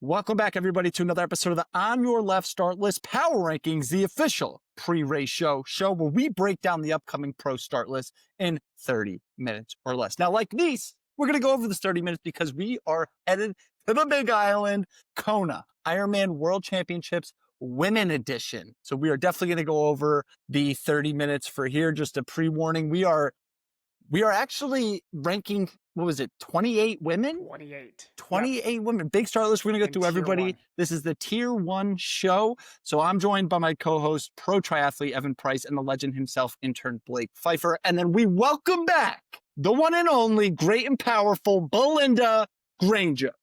Welcome back, everybody, to another episode of the On Your Left Startlist Power Rankings, the official pre-race show where we break down the upcoming pro start list in 30 minutes or less. Now, like Nice, we're going to go over this 30 minutes because we are headed to the Big Island, Kona, Ironman World Championships Women Edition. So we are definitely going to go over the 30 minutes for here. Just a pre-warning, we are actually ranking, what was it, 28 women? 28 women. Big start list. We're going to go through everybody. This is the Tier 1 show. So I'm joined by my co-host, pro triathlete Evan Price, and the legend himself, intern Blake Pfeiffer. And then we welcome back the one and only great and powerful Belinda Granger.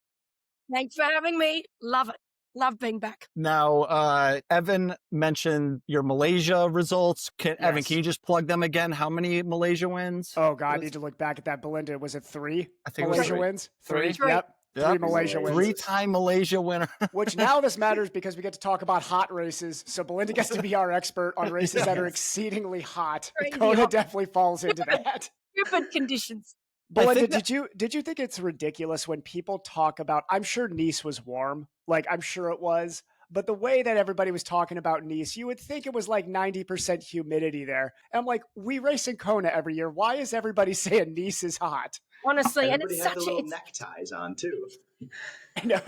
Thanks for having me. Love it. Love being back. Now, Evan mentioned your Malaysia results. Evan, can you just plug them again? How many Malaysia wins? Oh, God, I need to look back at that. Belinda, was it 3? I think Malaysia it was wins? 3. Yep. 3 Malaysia wins. 3-time Malaysia winner. Which now this matters because we get to talk about hot races. So Belinda gets to be our expert on races that are exceedingly hot. Kona definitely falls into that. Stupid conditions. Belinda, did you think it's ridiculous when people talk about, I'm sure Nice was warm, like I'm sure it was, but the way that everybody was talking about Nice, you would think it was like 90% humidity there. And I'm like, we race in Kona every year. Why is everybody saying Nice is hot? Honestly, everybody and it's had such the little neckties on too. I know.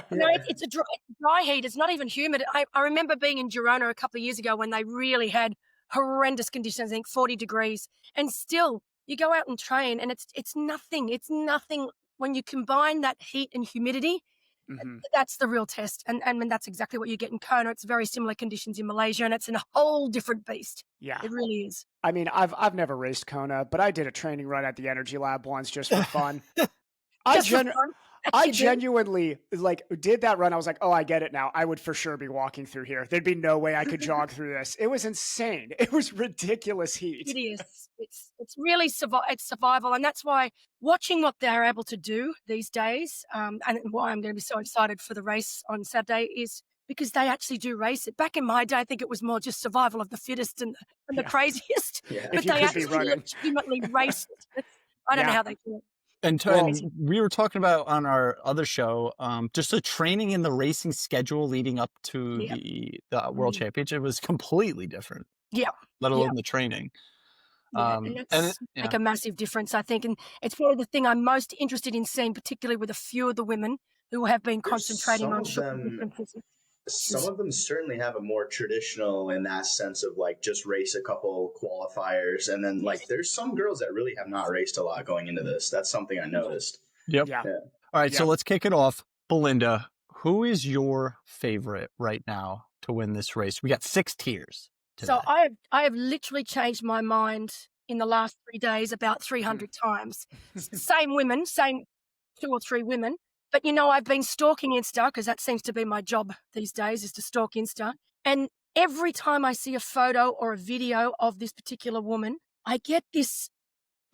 No, it's a dry heat. It's not even humid. I remember being in Girona a couple of years ago when they really had horrendous conditions, I think 40 degrees, and still you go out and train and it's nothing. It's nothing when you combine that heat and humidity. Mm-hmm. That's the real test. And that's exactly what you get in Kona. It's very similar conditions in Malaysia, and it's a whole different beast. Yeah. It really is. I mean, I've never raced Kona, but I did a training run at the Energy Lab once just for fun. I genuinely did that run. I was like, oh, I get it now. I would for sure be walking through here. There'd be no way I could jog through this. It was insane. It was ridiculous heat. It is. It's really it's survival. And that's why watching what they're able to do these days, and why I'm going to be so excited for the race on Saturday is because they actually do race it. Back in my day, I think it was more just survival of the fittest and the craziest. Yeah. But they actually legitimately race it. I don't know how they do it. And we were talking about on our other show, just the training and the racing schedule leading up to the World Championship was completely different. Yeah. Let alone the training. And that's like a massive difference, I think. And it's probably the thing I'm most interested in seeing, particularly with a few of the women who have been concentrating on differences. Some of them certainly have a more traditional in that sense of like just race a couple qualifiers. And then like there's some girls that really have not raced a lot going into this. That's something I noticed. Yep. Yeah. All right. So let's kick it off. Belinda, who is your favorite right now to win this race? We got 6 tiers today. So I have literally changed my mind in the last 3 days about 300 times. Same women, same 2 or 3 women. But, I've been stalking Insta because that seems to be my job these days is to stalk Insta. And every time I see a photo or a video of this particular woman, I get this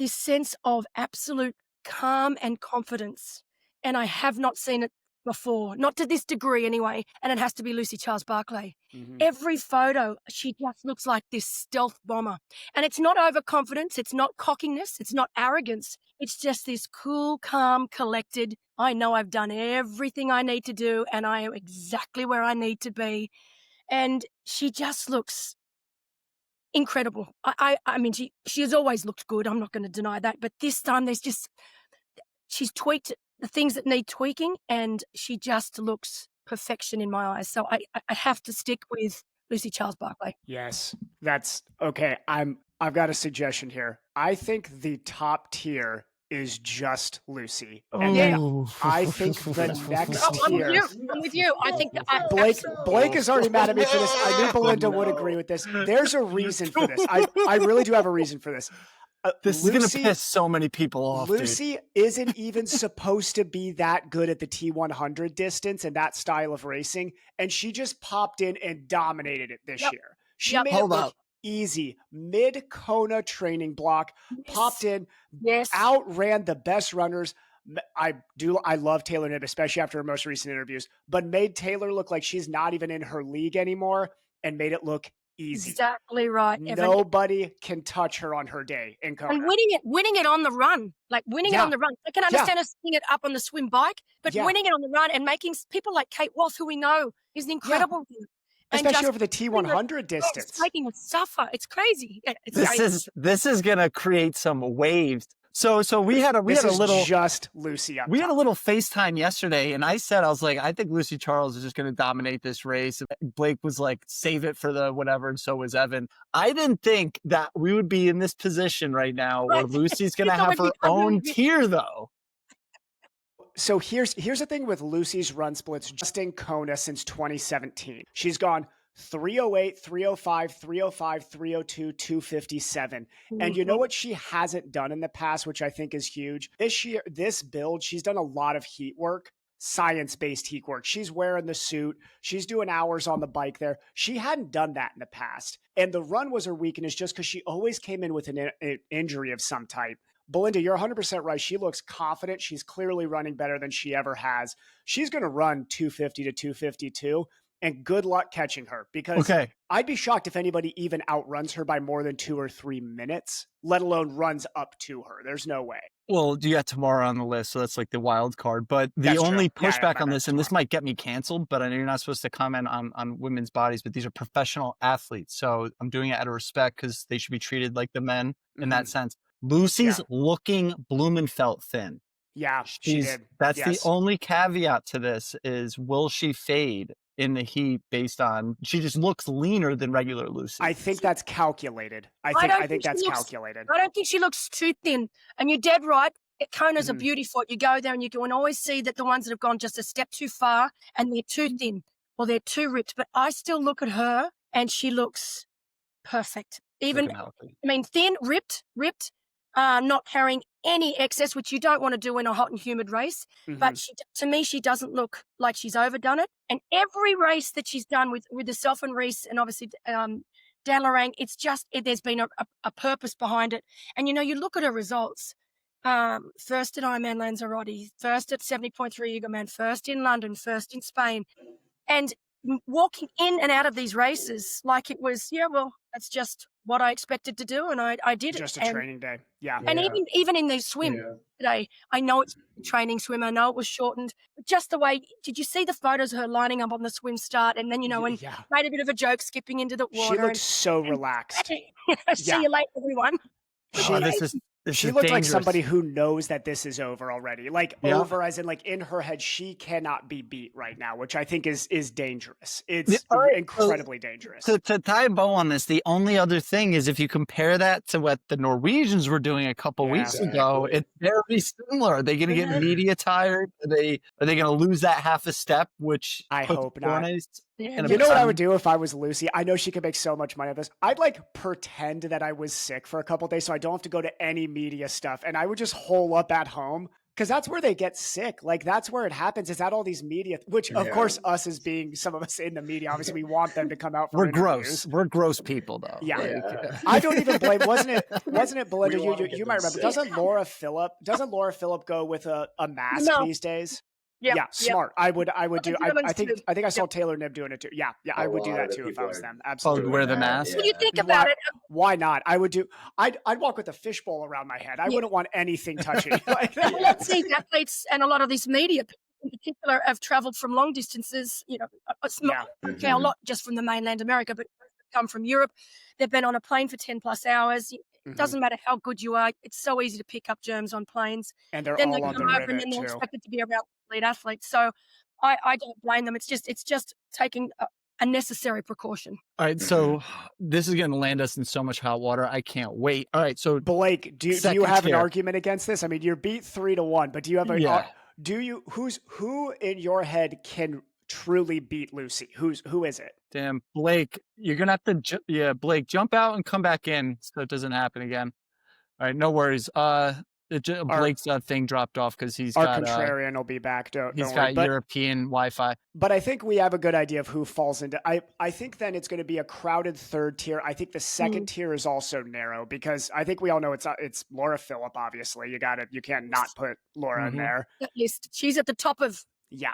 sense of absolute calm and confidence. And I have not seen it before, not to this degree anyway. And it has to be Lucy Charles-Barclay. Mm-hmm. Every photo, she just looks like this stealth bomber. And it's not overconfidence. It's not cockiness. It's not arrogance. It's just this cool, calm, collected, I know I've done everything I need to do and I am exactly where I need to be. And she just looks incredible. I mean, she has always looked good. I'm not going to deny that. But this time she's tweaked the things that need tweaking and she just looks perfection in my eyes. So I have to stick with Lucy Charles-Barclay. Yes, that's okay. I've got a suggestion here. I think the top tier is just Lucy. And I think the next tier. I'm with you. I think Blake is already mad at me for this. I knew Belinda would agree with this. There's a reason for this. I really do have a reason for this. This is going to piss so many people off. Lucy isn't even supposed to be that good at the T100 distance and that style of racing. And she just popped in and dominated it this year. She made it look easy. Mid-Kona training block, popped in, outran the best runners. I love Taylor Knibb, especially after her most recent interviews, but made Taylor look like she's not even in her league anymore and made it look Easy. Exactly right, Evan. Nobody can touch her on her day in Kona. And winning it on the run, like winning it on the run. I can understand us seeing it up on the swim bike, but winning it on the run and making people like Kate Wolf, who we know is an incredible especially over the T100 distance. It's making us suffer. It's crazy. This is gonna create some waves. So we had a little just Lucy up. We had a little FaceTime yesterday, and I was like, I think Lucy Charles is just going to dominate this race. Blake was like, save it for the whatever, and so was Evan. I didn't think that we would be in this position right now where Lucy's going to have her own tier, though. So here's the thing with Lucy's run splits just in Kona since 2017. She's gone 308, 305, 305, 302, 257. And you know what she hasn't done in the past, which I think is huge? This year, this build, she's done a lot of heat work, science-based heat work. She's wearing the suit. She's doing hours on the bike there. She hadn't done that in the past. And the run was her weakness just because she always came in with an injury of some type. Belinda, you're 100% right. She looks confident. She's clearly running better than she ever has. She's going to run 250 to 252. And good luck catching her, because I'd be shocked if anybody even outruns her by more than 2 or 3 minutes, let alone runs up to her. There's no way. Well, you got tomorrow on the list, so that's like the wild card. But the only pushback on this, and this might get me canceled, but I know you're not supposed to comment on women's bodies, but these are professional athletes. So I'm doing it out of respect because they should be treated like the men in that sense. Lucy's looking Blumenfeld thin. Yeah, she did. That's the only caveat to this is, will she fade in the heat based on, she just looks leaner than regular Lucy? I think that's calculated. I think that's calculated. I don't think she looks too thin. And you're dead right. Kona's a beauty for it. You go there and you can always see that the ones that have gone just a step too far and they're too thin or they're too ripped. But I still look at her and she looks perfect. Even, thin, ripped, not carrying any excess, which you don't want to do in a hot and humid race. But to me, she doesn't look like she's overdone it. And every race that she's done with herself and Reese and obviously Dan Lorang, it's just, there's been a purpose behind it. And, you look at her results. First at Ironman Lanzarote, first at 70.3 Eagleman, first in London, first in Spain. And walking in and out of these races like it was, that's just what I expected to do, and I did it. Just a training day, And even in the swim today, I know it's a training swim. I know it was shortened. But just the way, did you see the photos of her lining up on the swim start, and then and made a bit of a joke skipping into the water? She looked so relaxed. See you later, everyone. She looked like somebody who knows that this is over already. Like over as in like in her head, she cannot be beat right now, which I think is dangerous. It's incredibly dangerous. To tie a bow on this, the only other thing is if you compare that to what the Norwegians were doing a couple weeks ago, it's very similar. Are they going to get media tired? Are they going to lose that half a step? Which I hope not. Yeah. You know what I would do if I was Lucy? I know she could make so much money on this. I'd pretend that I was sick for a couple of days so I don't have to go to any media stuff. And I would just hole up at home because that's where they get sick. That's where it happens. Is at all these media, which of course us as being some of us in the media, obviously we want them to come out for interviews. Gross. We're gross people though. Yeah. I don't even blame, wasn't it Belinda? You might remember. Doesn't Laura Phillip go with a mask these days? Yeah, smart. I would do. I think I saw Taylor Knibb doing it too. Yeah, I would do that too if I was them. Absolutely. Wear the mask. When you think about it, why not? I'd walk with a fishbowl around my head. I wouldn't want anything touching. Let's see, athletes and a lot of these media in particular have travelled from long distances. A lot just from the mainland America, but come from Europe. They've been on a plane for 10 plus hours. It doesn't matter how good you are. It's so easy to pick up germs on planes. And they're all on the rivet and then they're expected to be around elite athletes. So I don't blame them. It's just taking a necessary precaution. All right. So this is going to land us in so much hot water. I can't wait. All right. So Blake, do you have an argument against this? I mean, you're beat 3-1, but do you have who in your head can truly beat Lucy? Who is it? Damn, Blake, you're gonna have to Blake, jump out and come back in so it doesn't happen again. All right, no worries. Blake's thing dropped off because he's got contrarian will be back. He's got European Wi-Fi. But I think we have a good idea of who falls into. I think then it's going to be a crowded third tier. I think the second tier is also narrow because I think we all know it's Laura Phillip. Obviously, you can't not put Laura in there. At least she's at the top of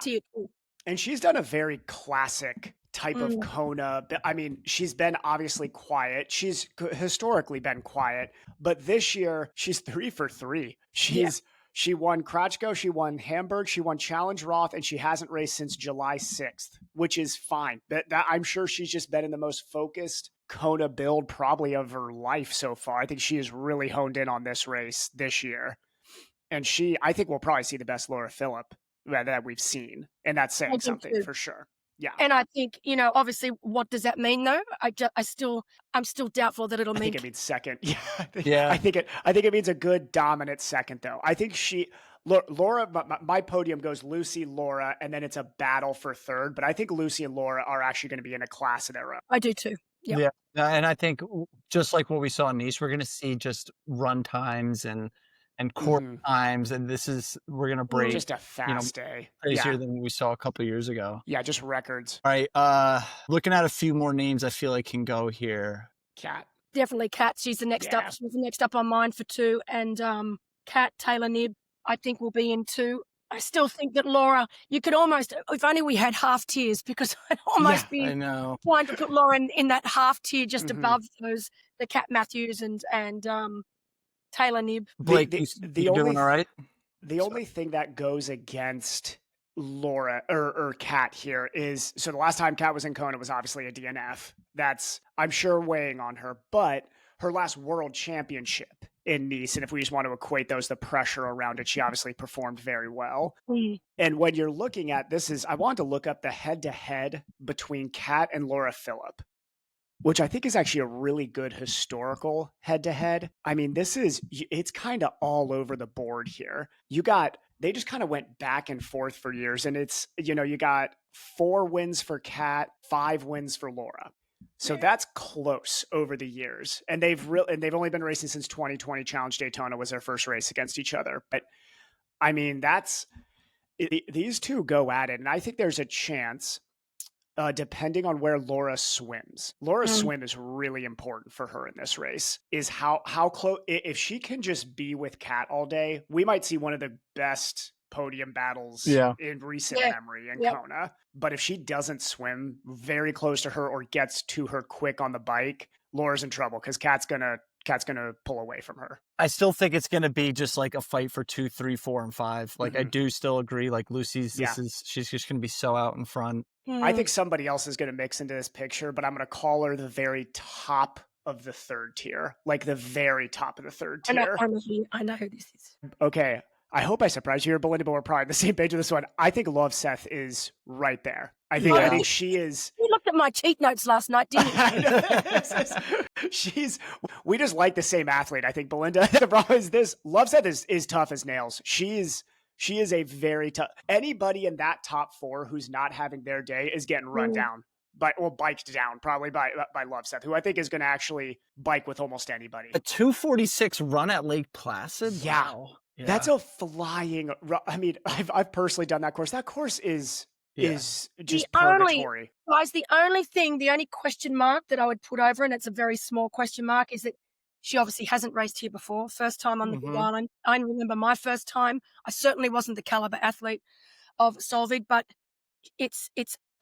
tier 2. And she's done a very classic type of Kona. I mean, she's been obviously quiet. She's historically been quiet, but this year she's 3 for 3. She won Kratchko, she won Hamburg, she won Challenge Roth, and she hasn't raced since July 6th, which is fine. That I'm sure she's just been in the most focused Kona build probably of her life so far. I think she is really honed in on this race this year. And I think we'll probably see the best Laura Philipp that we've seen. And that's saying something for sure. Yeah. And I think, obviously, what does that mean though? I'm still doubtful that it'll mean. I think it means second. Yeah. I think it means a good dominant second though. I think Laura, my podium goes Lucy, Laura, and then it's a battle for third. But I think Lucy and Laura are actually going to be in a class of their own. I do too. Yep. Yeah. And I think just like what we saw in Nice, we're going to see just run times and court times, and we're gonna break just a fast day crazier than we saw a couple years ago. Yeah, just records. All right, looking at a few more names I feel like can go here. Kat, definitely Kat. She's the next up. She's the next up on mine for 2, and Kat, Taylor Knibb, I think will be in 2. I still think that Laura, you could almost, if only we had half tiers, because I'd almost be trying to put Laura in that half tier just above the Kat Matthews and Taylor Knibb. Blake, you doing all right? The only thing that goes against Laura or Kat here is, so the last time Kat was in Kona was obviously a DNF. That's, I'm sure, weighing on her, but her last world championship in Nice, and if we just want to equate those, the pressure around it, she obviously performed very well. And when you're looking at this, I wanted to look up the head-to-head between Kat and Laura Philipp, which I think is actually a really good historical head-to-head. I mean, it's kind of all over the board here. They just kind of went back and forth for years, and it's, you got 4 wins for Kat, 5 wins for Laura. So that's close over the years. And they've only been racing since 2020. Challenge Daytona was their first race against each other. But I mean, these two go at it, and I think there's a chance, depending on where Laura swims. Laura's swim is really important for her in this race, is how close, if she can just be with Kat all day, we might see one of the best podium battles in recent memory in Kona. But if she doesn't swim very close to her or gets to her quick on the bike, Laura's in trouble, because Kat's gonna pull away from her. I still think it's gonna be just like a fight for 2, 3, 4, and 5. Like I do still agree. Like Lucy's, she's just gonna be so out in front. I think somebody else is gonna mix into this picture, but I'm gonna call her the very top of the third tier, like the very top of the third tier. I know who this is. Okay. I hope I surprised you here, Belinda, but we're probably on the same page with this one. I think Love Seth is right there. I think she is. You looked at my cheat notes last night, didn't you? We just like the same athlete. I think Belinda. The problem is this: Love Seth is tough as nails. She is a very tough. Anybody in that top 4 who's not having their day is getting run down biked down probably by Love Seth, who I think is going to actually bike with almost anybody. A 2:46 run at Lake Placid. Yeah. Wow. Yeah. That's a flying. I mean, I've personally done that course. That course is just purgatory. Guys, the only question mark that I would put over, and it's a very small question mark, is that she obviously hasn't raced here before. First time on the Big Island. I remember my first time. I certainly wasn't the caliber athlete of Solvig, but it's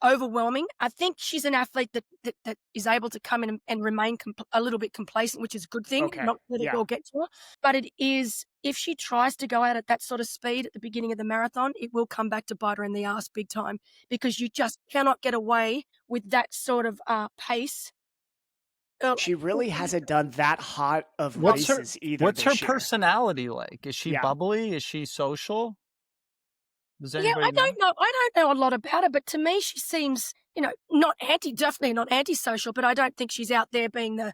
overwhelming. I think she's an athlete that is able to come in and remain a little bit complacent, which is a good thing. Not that it will get to her, but it is, if she tries to go out at that sort of speed at the beginning of the marathon, it will come back to bite her in the ass big time, because you just cannot get away with that sort of pace. She really hasn't done that hot of races either. What's her personality like? Is she bubbly? Is she social? I don't know. I don't know a lot about her, but to me, she seems, definitely not antisocial, but I don't think she's out there being the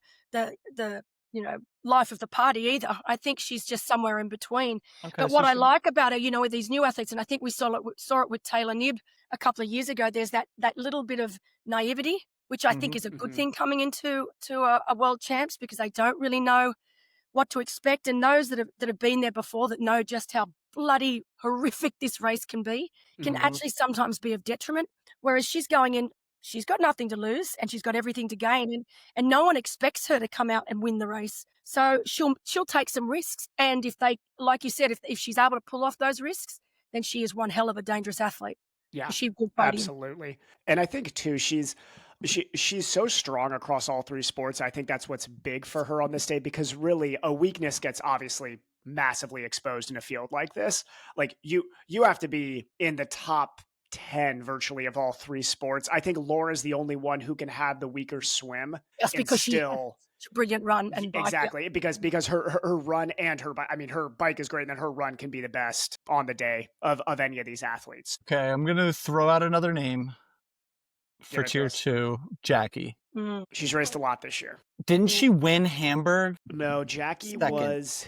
life of the party either. I think she's just somewhere in between. Okay, but what I like about her, with these new athletes, and I think we saw it with Taylor Knibb a couple of years ago, there's that little bit of naivety, which I think is a good thing coming into a world champs, because they don't really know what to expect, and those that have been there before, that know just how bloody horrific this race can be, can actually sometimes be of detriment. Whereas she's going in, she's got nothing to lose and she's got everything to gain, and no one expects her to come out and win the race. So she'll take some risks, and if they, like you said, if she's able to pull off those risks, then she is one hell of a dangerous athlete. Yeah, She will podium. absolutely. And I think too, she's so strong across all three sports. I think that's what's big for her on this day, because really a weakness gets obviously massively exposed in a field like this. Like you have to be in the top 10 virtually of all three sports. I think Laura's the only one who can have the weaker swim Just and because she has still a brilliant run and bike. exactly because her run and her bike, I mean, her bike is great, and then her run can be the best on the day of any of these athletes. Okay, I'm gonna throw out another name for Give it to tier us. 2, Jackie. Mm. She's raced a lot this year. Didn't she win Hamburg? No, Jackie Second. was.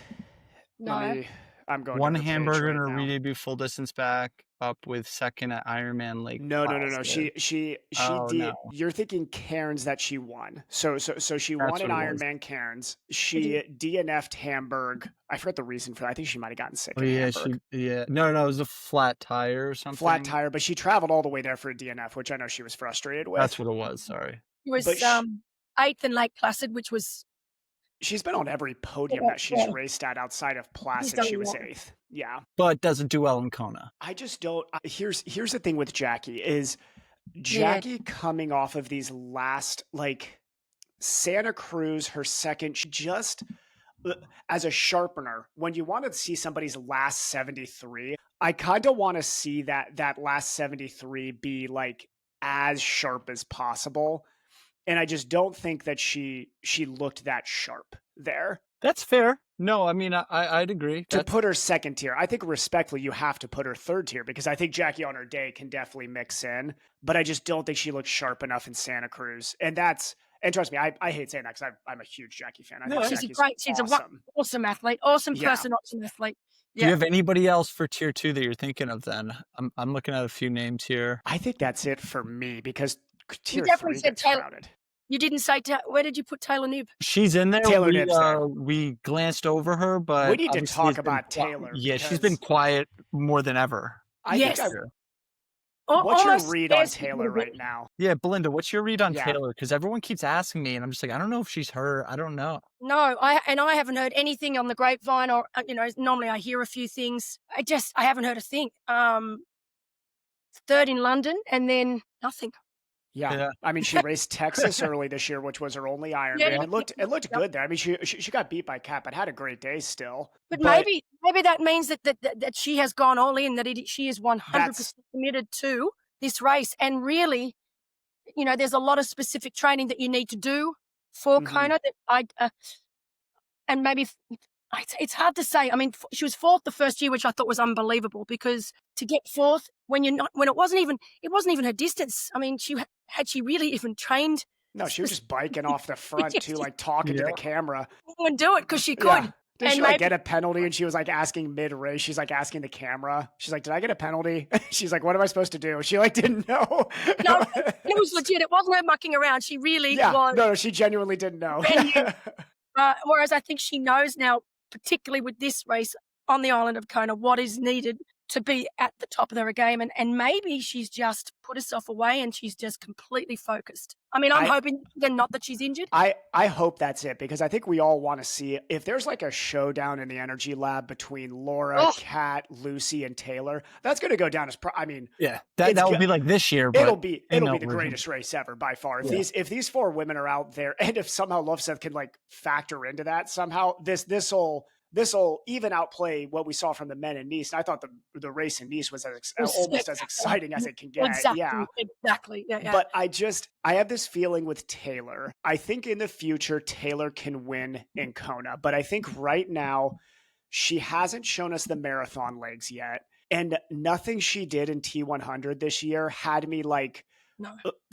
No. I'm going One to her page hamburger right in her now. re-debut full distance back up with second at Ironman Lake. No. Placid. She Oh, did. no. You're thinking Cairns that she won. So she That's won an what it was. Ironman Cairns. She DNF'd Hamburg. I forgot the reason for that. I think she might have gotten sick in Hamburg. No, it was a flat tire or something. Flat tire, but she traveled all the way there for a DNF, which I know she was frustrated with. That's what it was. Sorry. It was But 8th in Lake Placid, which was. She's been on every podium that she's raced at outside of Placid. She was 8th. Yeah. But doesn't do well in Kona. I just don't. Here's the thing with Jackie is Jackie coming off of these last, like, Santa Cruz, her second, she just, as a sharpener, when you want to see somebody's last 73, I kind of want to see that last 73 be like as sharp as possible. And I just don't think that she looked that sharp there. That's fair. No, I mean, I'd agree. To put her second tier, I think respectfully, you have to put her third tier, because I think Jackie on her day can definitely mix in, but I just don't think she looked sharp enough in Santa Cruz. And trust me, I hate saying that because I'm a huge Jackie fan. I think She's Jackie's she's awesome. an awesome athlete, awesome person, awesome athlete. Do you have anybody else for tier 2 that you're thinking of then? I'm looking at a few names here. I think that's it for me, because tier definitely 3 said gets Taylor. crowded. You didn't say where did you put Taylor Knibb? She's in there. Taylor Knibb's there. We glanced over her, but we need to obviously talk about Taylor. Yeah, she's been quiet more than ever. What's your read on Taylor right now? Yeah, Belinda, what's your read on Taylor? Because everyone keeps asking me, and I'm just like, I don't know if she's hurt. I don't know. No, I haven't heard anything on the grapevine, or normally I hear a few things. I haven't heard a thing. Third in London, and then nothing. Yeah. I mean, she raced Texas early this year, which was her only Ironman. It looked good there. I mean, she got beat by Kat, but had a great day still. But maybe that means that she has gone all in, that she is 100% committed to this race. And really, there's a lot of specific training that you need to do for Kona. That and maybe it's hard to say. I mean, she was 4th the first year, which I thought was unbelievable, because to get 4th when it wasn't even her distance. I mean, had she really even trained? No, she was just biking off the front too, like talking to the camera. And do it because she could. Yeah. Did she get a penalty? And she was like asking mid-race. She's like asking the camera. She's like, "Did I get a penalty?" She's like, "What am I supposed to do?" She like didn't know. No, it was legit. It wasn't her mucking around. She really was. No, she genuinely didn't know. Whereas I think she knows now, particularly with this race on the island of Kona, what is needed to be at the top of her game. And maybe she's just put herself away and she's just completely focused. I mean, I'm hoping then not that she's injured. I hope that's it, because I think we all want to see if there's like a showdown in the energy lab between Laura, Kat, Lucy, and Taylor. That's going to go down as that will be like this year. But it'll be the greatest race ever by far. If these 4 women are out there, and if somehow Loveseth can like factor into that somehow, this will even outplay what we saw from the men in Nice. And I thought the race in Nice was almost as exciting as it can get. Exactly. Yeah. But I have this feeling with Taylor. I think in the future, Taylor can win in Kona. But I think right now, she hasn't shown us the marathon legs yet. And nothing she did in T100 this year had me like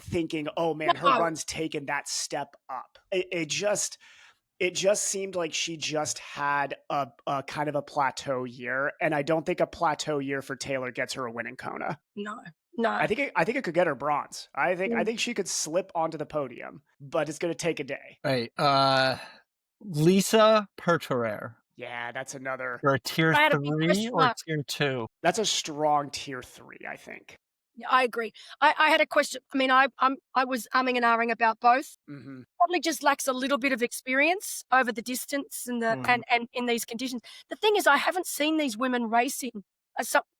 thinking, oh man, her run's taken that step up. It just seemed like she just had a kind of a plateau year, and I don't think a plateau year for Taylor gets her a win in Kona. No. I think it could get her bronze. I think she could slip onto the podium, but it's going to take a day. Right. Lisa Perterer. Yeah, that's another. For a tier 3 or tier 2? That's a strong tier 3, I think. Yeah, I agree. I had a question. I mean, I was umming and ahhing about both. Mm-hmm. Probably just lacks a little bit of experience over the distance and and in these conditions. The thing is, I haven't seen these women racing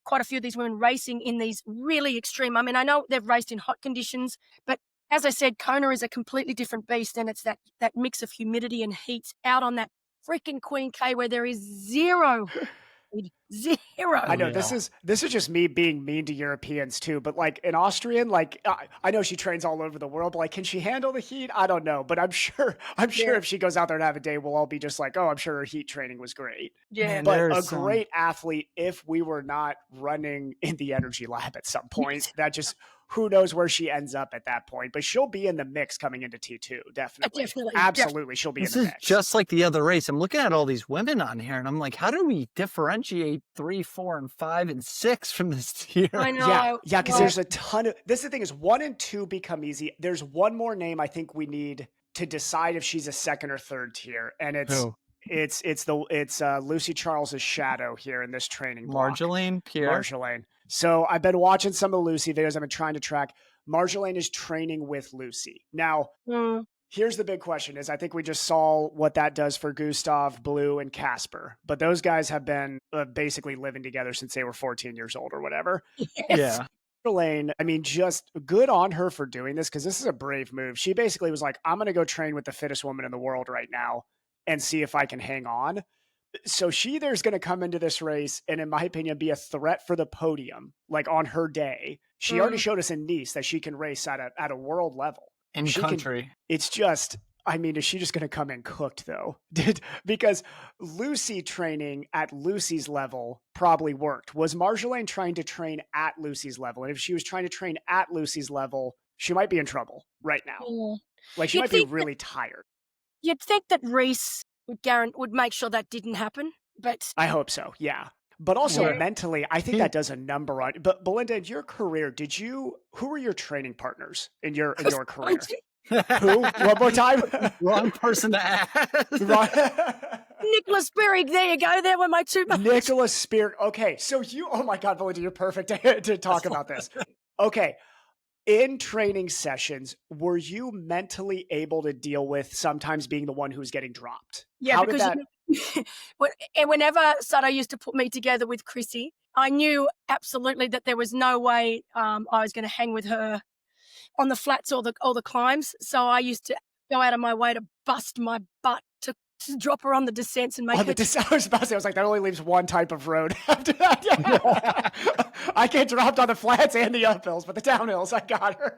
quite a few of these women racing in these really extreme. I mean, I know they've raced in hot conditions, but as I said, Kona is a completely different beast, and it's that mix of humidity and heat out on that freaking Queen K where there is zero. I know this is just me being mean to Europeans too, but like an Austrian, like I know she trains all over the world, but like, can she handle the heat? I don't know, but I'm sure if she goes out there to have a day, we'll all be just like, oh, I'm sure her heat training was great. Yeah, Man, but a great athlete if we were not running in the energy lab at some point. That just, who knows where she ends up at that point, but she'll be in the mix coming into T2. Definitely. Absolutely. She'll be in the mix. This is just like the other race. I'm looking at all these women on here and I'm like, how do we differentiate 3, 4, and 5 and 6 from this tier? I know. Yeah. Cause there's a ton of, this is the thing is 1 and 2 become easy. There's one more name I think we need to decide if she's a second or third tier. And it's Lucy Charles's shadow here in this training block. Marjolaine. So I've been watching some of the Lucy videos. I've been trying to track. Marjolaine is training with Lucy. Now, here's the big question is I think we just saw what that does for Gustav, Blue, and Casper. But those guys have been basically living together since they were 14 years old or whatever. Yeah. Marjolaine, I mean, just good on her for doing this because this is a brave move. She basically was like, I'm going to go train with the fittest woman in the world right now and see if I can hang on. So she either is going to come into this race and, in my opinion, be a threat for the podium, like on her day. She already showed us in Nice that she can race at a world level. It's just, I mean, is she just going to come in cooked though? Because Lucy training at Lucy's level probably worked. Was Marjolaine trying to train at Lucy's level? And if she was trying to train at Lucy's level, she might be in trouble right now. Like she might be really tired. You'd think that Reese would make sure that didn't happen, but I hope so. Yeah. But also mentally, I think that does a number on. But Belinda, in your career, who were your training partners in your career? Who? One more time. Wrong person to ask. Nicholas Spierig. There you go. There were my two. Nicholas Spierig. Okay, so oh my God, Belinda, you're perfect to talk about this. Okay. In training sessions, were you mentally able to deal with sometimes being the one who's getting dropped? Yeah, whenever Sato used to put me together with Chrissy, I knew absolutely that there was no way I was going to hang with her on the flats or the climbs. So I used to go out of my way to bust my butt to drop her on the descents and make her. I was about to say, I was like, that only leaves one type of road after that. Yeah. I get dropped on the flats and the uphills, but the downhills, I got her.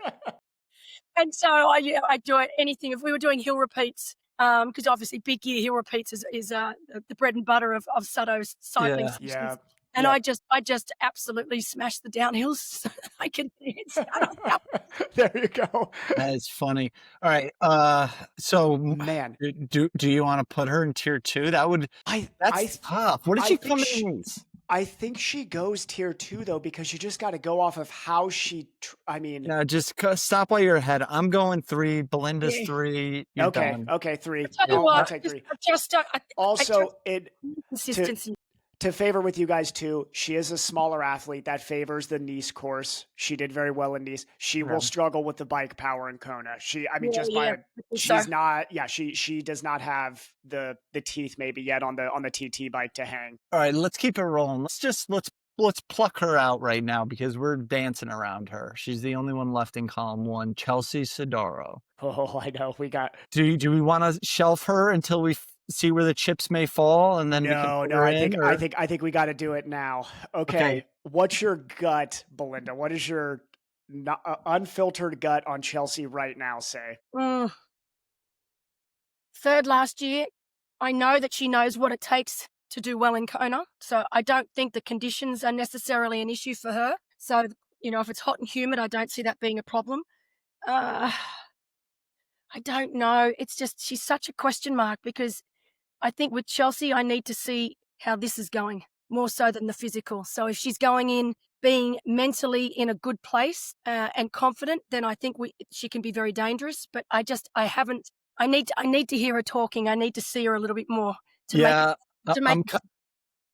And so I do anything. If we were doing hill repeats, because obviously big gear hill repeats is the bread and butter of Sato's cycling sessions. Yeah. And I just absolutely smashed the downhills so that I could There you go. That is funny. All right. So man, do you want to put her in tier 2? That's tough. What did she come in? I think she goes tier 2 though, because you just got to go off of how she. Yeah, just stop while you're ahead. I'm going 3. Belinda's 3. Okay, 3. I'll take 3. Consistency. To favor with you guys too, she is a smaller athlete. That favors the Nice course. She did very well in Nice. She will struggle with the bike power in Kona. She does not have the teeth maybe yet on the TT bike to hang. All right, let's keep it rolling. Let's pluck her out right now because we're dancing around her. She's the only one left in column 1, Chelsea Sodaro. Oh, I know. Do we want to shelf her until we see where the chips may fall, and then I think we got to do it now. Okay. What's your gut, Belinda? What is your unfiltered gut on Chelsea right now? Say third last year. I know that she knows what it takes to do well in Kona, so I don't think the conditions are necessarily an issue for her. So if it's hot and humid, I don't see that being a problem. I don't know. It's just she's such a question mark because I think with Chelsea, I need to see how this is going more so than the physical. So if she's going in being mentally in a good place and confident, then I think she can be very dangerous. But I need to hear her talking. I need to see her a little bit more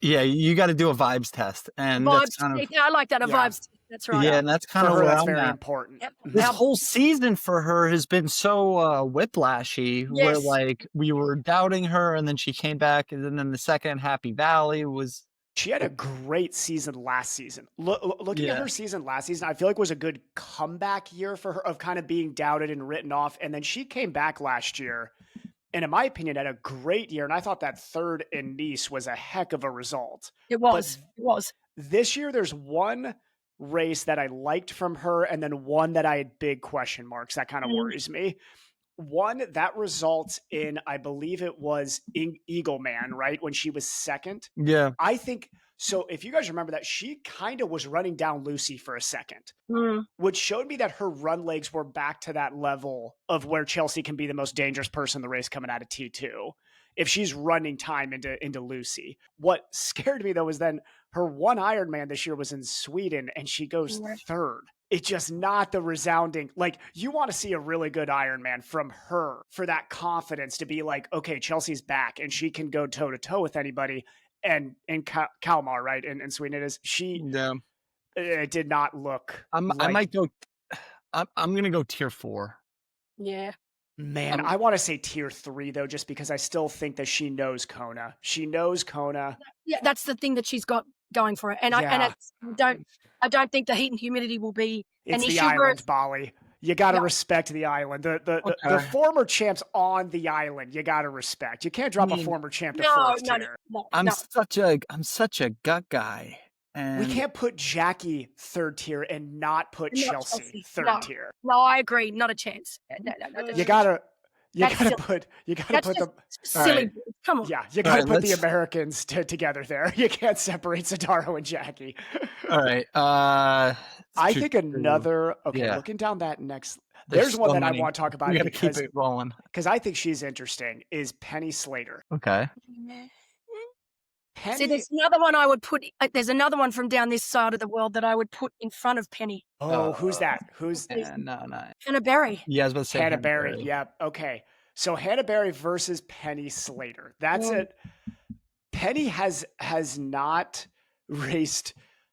you got to do a vibes test. And vibes, I like that, vibes test. That's right. Yeah, and that's kind of where that's I'm very at. important. Yep. This whole season for her has been so whiplashy, where like we were doubting her, and then she came back, and then the second Happy Valley was She had a great season last season. Looking at her season last season, I feel like was a good comeback year for her of kind of being doubted and written off. And then she came back last year and in my opinion, had a great year. And I thought that third in Nice was a heck of a result. It was. It was. This year, there's one race that I liked from her and then one that I had big question marks. That kind of worries me. One that results in, I believe it was Eagle Man, right? When she was second. Yeah. I think so. If you guys remember that, she kind of was running down Lucy for a second, which showed me that her run legs were back to that level of where Chelsea can be the most dangerous person in the race coming out of T2. If she's running time into Lucy. What scared me though was then her one Ironman this year was in Sweden and she goes third. It's just not the resounding, like you want to see a really good Ironman from her for that confidence to be like, okay, Chelsea's back and she can go toe to toe with anybody. And in Kalmar, right? In Sweden, it is. It did not look. I might go. I'm going to go tier 4. Yeah. Man, I want to say tier 3 though, just because I still think that she knows Kona. She knows Kona. Yeah, that's the thing that she's got going for it. And I don't think the heat and humidity will be an issue. It's the island, Bali. You got to respect the island. The former champs on the island, you got to respect. You can't drop a former champ to fourth tier. I'm such a gut guy. And we can't put Jackie third tier and not put Chelsea third tier. No, I agree. Not a chance. No. You gotta put the silly. Right. Come on. Yeah, you gotta put the Americans together there. You can't separate Sadaro and Jackie. All right. I think another. Okay, looking down that next. There's one that I want to talk about keep it rolling because I think she's interesting. Is Penny Slater? Okay. See, there's another one I would put. There's another one from down this side of the world that I would put in front of Penny. Oh, who's that? Who's no. Hannah Berry. Yeah, I was about to say Hannah Berry. Yep. Okay. So Hannah Berry versus Penny Slater. That's it. Penny has not raced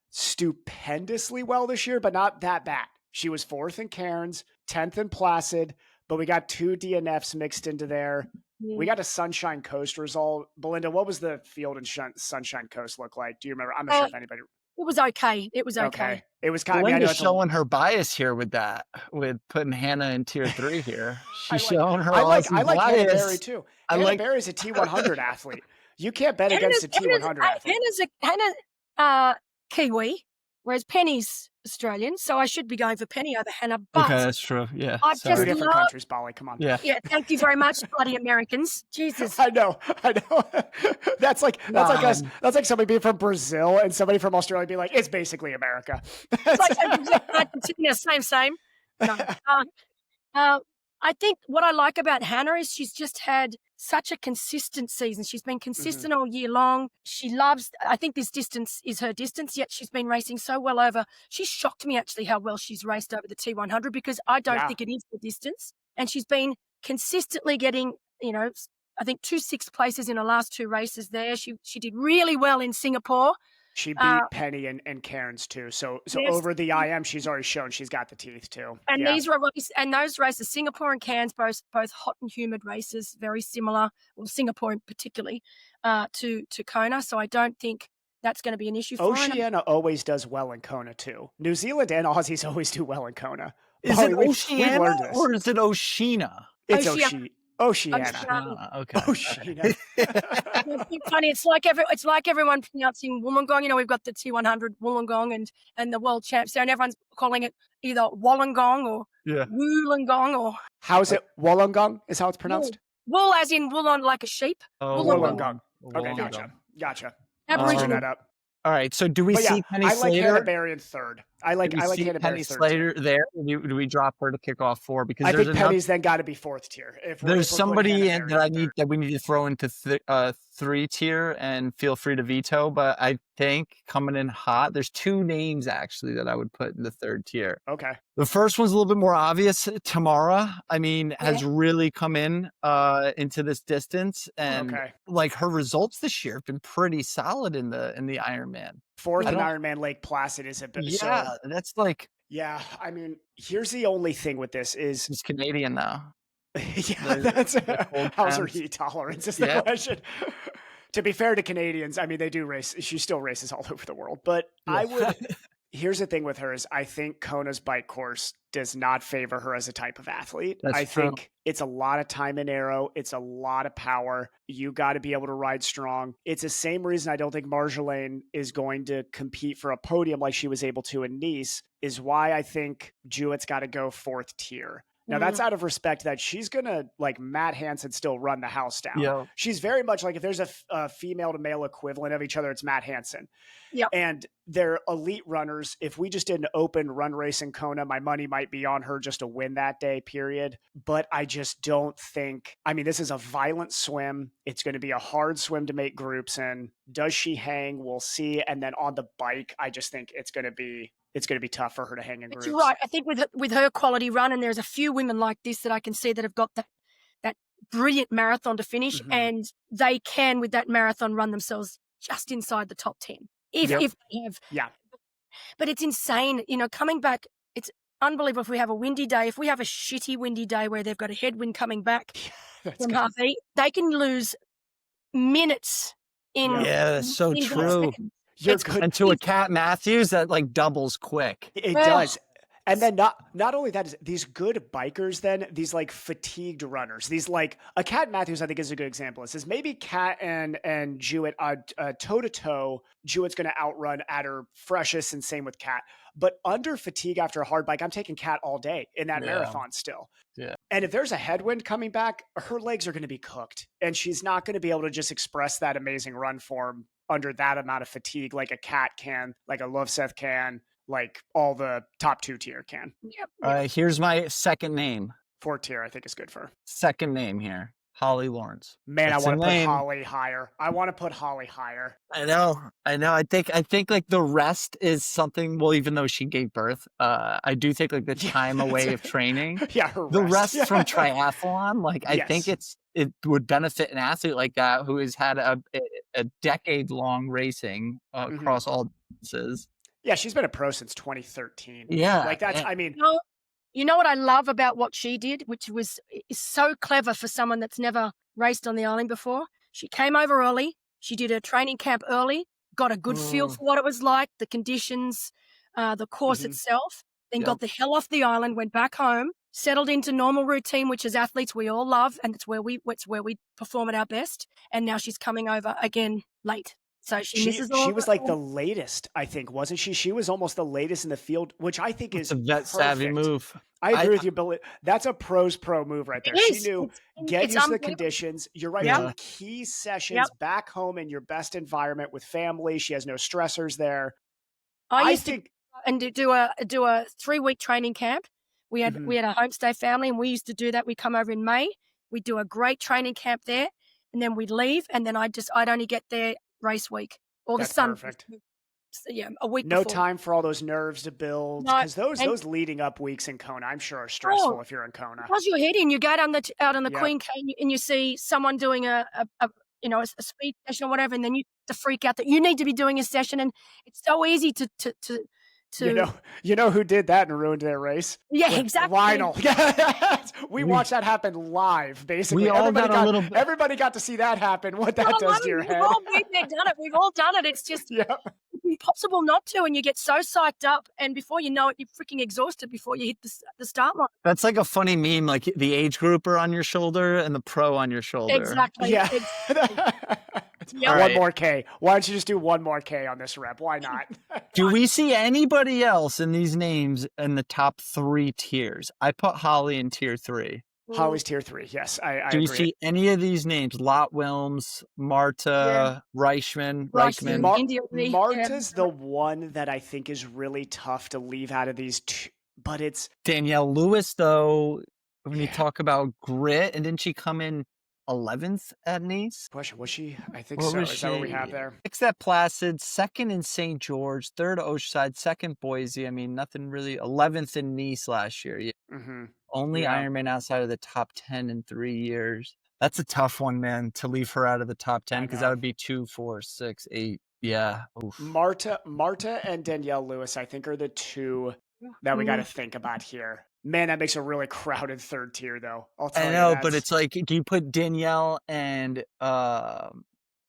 stupendously well this year, but not that bad. She was 4th in Cairns, 10th in Placid, but we got 2 DNFs mixed into there. We got a Sunshine Coast result. Belinda, what was the field in Sunshine Coast look like? Do you remember? I'm not sure if anybody. It was okay. It was okay. It was kind of showing her bias here with that, with putting Hannah in tier 3 here. She's showing her. I like Hannah Berry too. Hannah Berry's a T100 athlete. You can't bet against a T100 athlete. Hannah's Kiwi, whereas Penny's Australian, so I should be going for Penny over Hannah. But okay, that's true. Yeah, I just two different countries, Bali. Come on. Yeah. Thank you very much, bloody Americans. Jesus. I know. That's like us. That's like somebody being from Brazil and somebody from Australia being like, it's basically America. It's like Argentina, same. No. I think what I like about Hannah is she's just had such a consistent season. She's been consistent all year long. I think this distance is her distance, yet she's been racing so well over. She shocked me actually how well she's raced over the T100 because I don't think it is the distance. And she's been consistently getting, I think 2 6th places in her last 2 races there. She did really well in Singapore. She beat Penny and Cairns too. So over the IM, she's already shown she's got the teeth too. And those races, Singapore and Cairns, both hot and humid races, very similar. Well, Singapore particularly to Kona. So I don't think that's going to be an issue for her. Oceania always does well in Kona too. New Zealand and Aussies always do well in Kona. Is it Oceania or is it Oceania? It's Oceania. Okay. Oceania. It's funny. It's like everyone pronouncing Wollongong. We've got the T100 Wollongong and the world champs there, and everyone's calling it either Wollongong or Wollongong or. How's it? Wollongong is how it's pronounced. Wool as in wool on like a sheep. Wollongong. Okay, gotcha. Aboriginal. That up. All right. So do we see Penny Slater? I like Hannah Berry in third. I like Hannah Berry Slater there. Do we drop her to kick off 4? Because I think Penny's then got to be 4th tier. There's somebody that we need to throw into 3 tier, and feel free to veto. But I think coming in hot, there's 2 names actually that I would put in the 3rd tier. Okay. The first one's a little bit more obvious. Tamara, has really come in into this distance, and like her results this year have been pretty solid in the Ironman. 4th in Ironman Lake Placid is a bit. Yeah, that's like. Yeah, here's the only thing with this is she's Canadian now. That's how's her heat tolerance is the question. To be fair to Canadians, I mean, they do race. She still races all over the world. But I would. Here's the thing with her is I think Kona's bike course does not favor her as a type of athlete. I think it's a lot of time and arrow. It's a lot of power. You got to be able to ride strong. It's the same reason I don't think Marjolaine is going to compete for a podium like she was able to in Nice, is why I think Jewett's got to go 4th tier. Now, that's out of respect that she's going to, like Matt Hansen, still run the house down. Yeah. She's very much like, if there's a female to male equivalent of each other, it's Matt Hansen. Yep. And they're elite runners. If we just did an open run race in Kona, my money might be on her just to win that day, period. But I just don't think, I mean, this is a violent swim. It's going to be a hard swim to make groups in. Does she hang? We'll see. And then on the bike, I just think it's going to be tough for her to hang in groups. You're right. I think with her quality run, and there's a few women like this that I can see that have got that brilliant marathon to finish, and they can, with that marathon, run themselves just inside the top 10. If they have. Yeah. But it's insane. You know, coming back, it's unbelievable if we have a windy day. If we have a shitty windy day where they've got a headwind coming back from Harvey, they can lose minutes in. Yeah, that's so true. And to a Kat Matthews, that like doubles quick. It does. And then not only that, is these good bikers, then these like fatigued runners, these like a Kat Matthews, I think is a good example. It says maybe Kat and Jewett toe to toe, Jewett's going to outrun at her freshest, and same with Kat. But under fatigue after a hard bike, I'm taking Kat all day in that marathon still. Yeah. And if there's a headwind coming back, her legs are going to be cooked, and she's not going to be able to just express that amazing run form under that amount of fatigue like a Kat can, like a Loveseth can, like all the top 2 tier can. Yep. All right, here's my second name. 4 tier, I think, is good for her. Second name here, Holly Lawrence. Man, I want to put Holly higher. I know. I think like the rest is something. Well, even though she gave birth, I do think like the time away of training. The rest from triathlon, like I think it would benefit an athlete like that who has had a decade long racing across all distances. Yeah, she's been a pro since 2013. Yeah. Like that's, I mean. You know what I love about what she did, which is so clever for someone that's never raced on the island before? She came over early. She did her training camp early, got a good feel for what it was like, the conditions, the course itself, then got the hell off the island, went back home, settled into normal routine, which as athletes we all love, and it's where we perform at our best. And now she's coming over again late. So she misses all. She was like the latest, I think, wasn't she? She was almost the latest in the field, which I think is a vet savvy move. I agree with you, Billy. That's a pro's pro move right there. She knew get used to the conditions. You're right. Yeah. Key sessions back home in your best environment with family. She has no stressors there. I used to do a 3-week training camp. We had a homestay family, and we used to do that. We come over in May. We'd do a great training camp there, and then we'd leave, and then I'd only get there race week or the sun. Perfect. Yeah, a week no before. Time for all those nerves to build, because those leading up weeks in Kona, I'm sure, are stressful if you're in Kona. Because you're hitting, you go out on the Queen K and you see someone doing a speed session or whatever, and then you have to freak out that you need to be doing a session, and it's so easy to you know who did that and ruined their race? Yeah, exactly. Lionel. We watched that happen live, basically. Everybody got to see that happen, what that does to your head. We've all been there, done it. We've all done it. It's just impossible not to, and you get so psyched up, and before you know it, you're freaking exhausted before you hit the start line. That's like a funny meme, like the age grouper on your shoulder and the pro on your shoulder. Exactly. Yeah. One more K. Why don't you just do one more K on this rep? Why not? Do we see anybody else in these names in the top 3 tiers? I put Holly in tier 3. Holly's tier 3. Yes, I Do you agree. see any of these names? Lot Wilms, Marta, Reichman. Marta's the one that I think is really tough to leave out of these two, but it's Danielle Lewis, though. When you talk about grit, and didn't she come in 11th at Nice? Question, was she? I think so. Is that what we have there? 6th at Placid, 2nd in St. George, 3rd Oceanside, 2nd Boise. I mean, nothing really. 11th in Nice last year. Only Ironman outside of the top 10 in 3 years. That's a tough one, man, to leave her out of the top 10, because that would be 2, 4, 6, 8. Yeah. Oof. Marta and Danielle Lewis, I think, are the two that we got to think about here. Man, that makes a really crowded 3rd tier, though. I know, but it's like, do you put Danielle and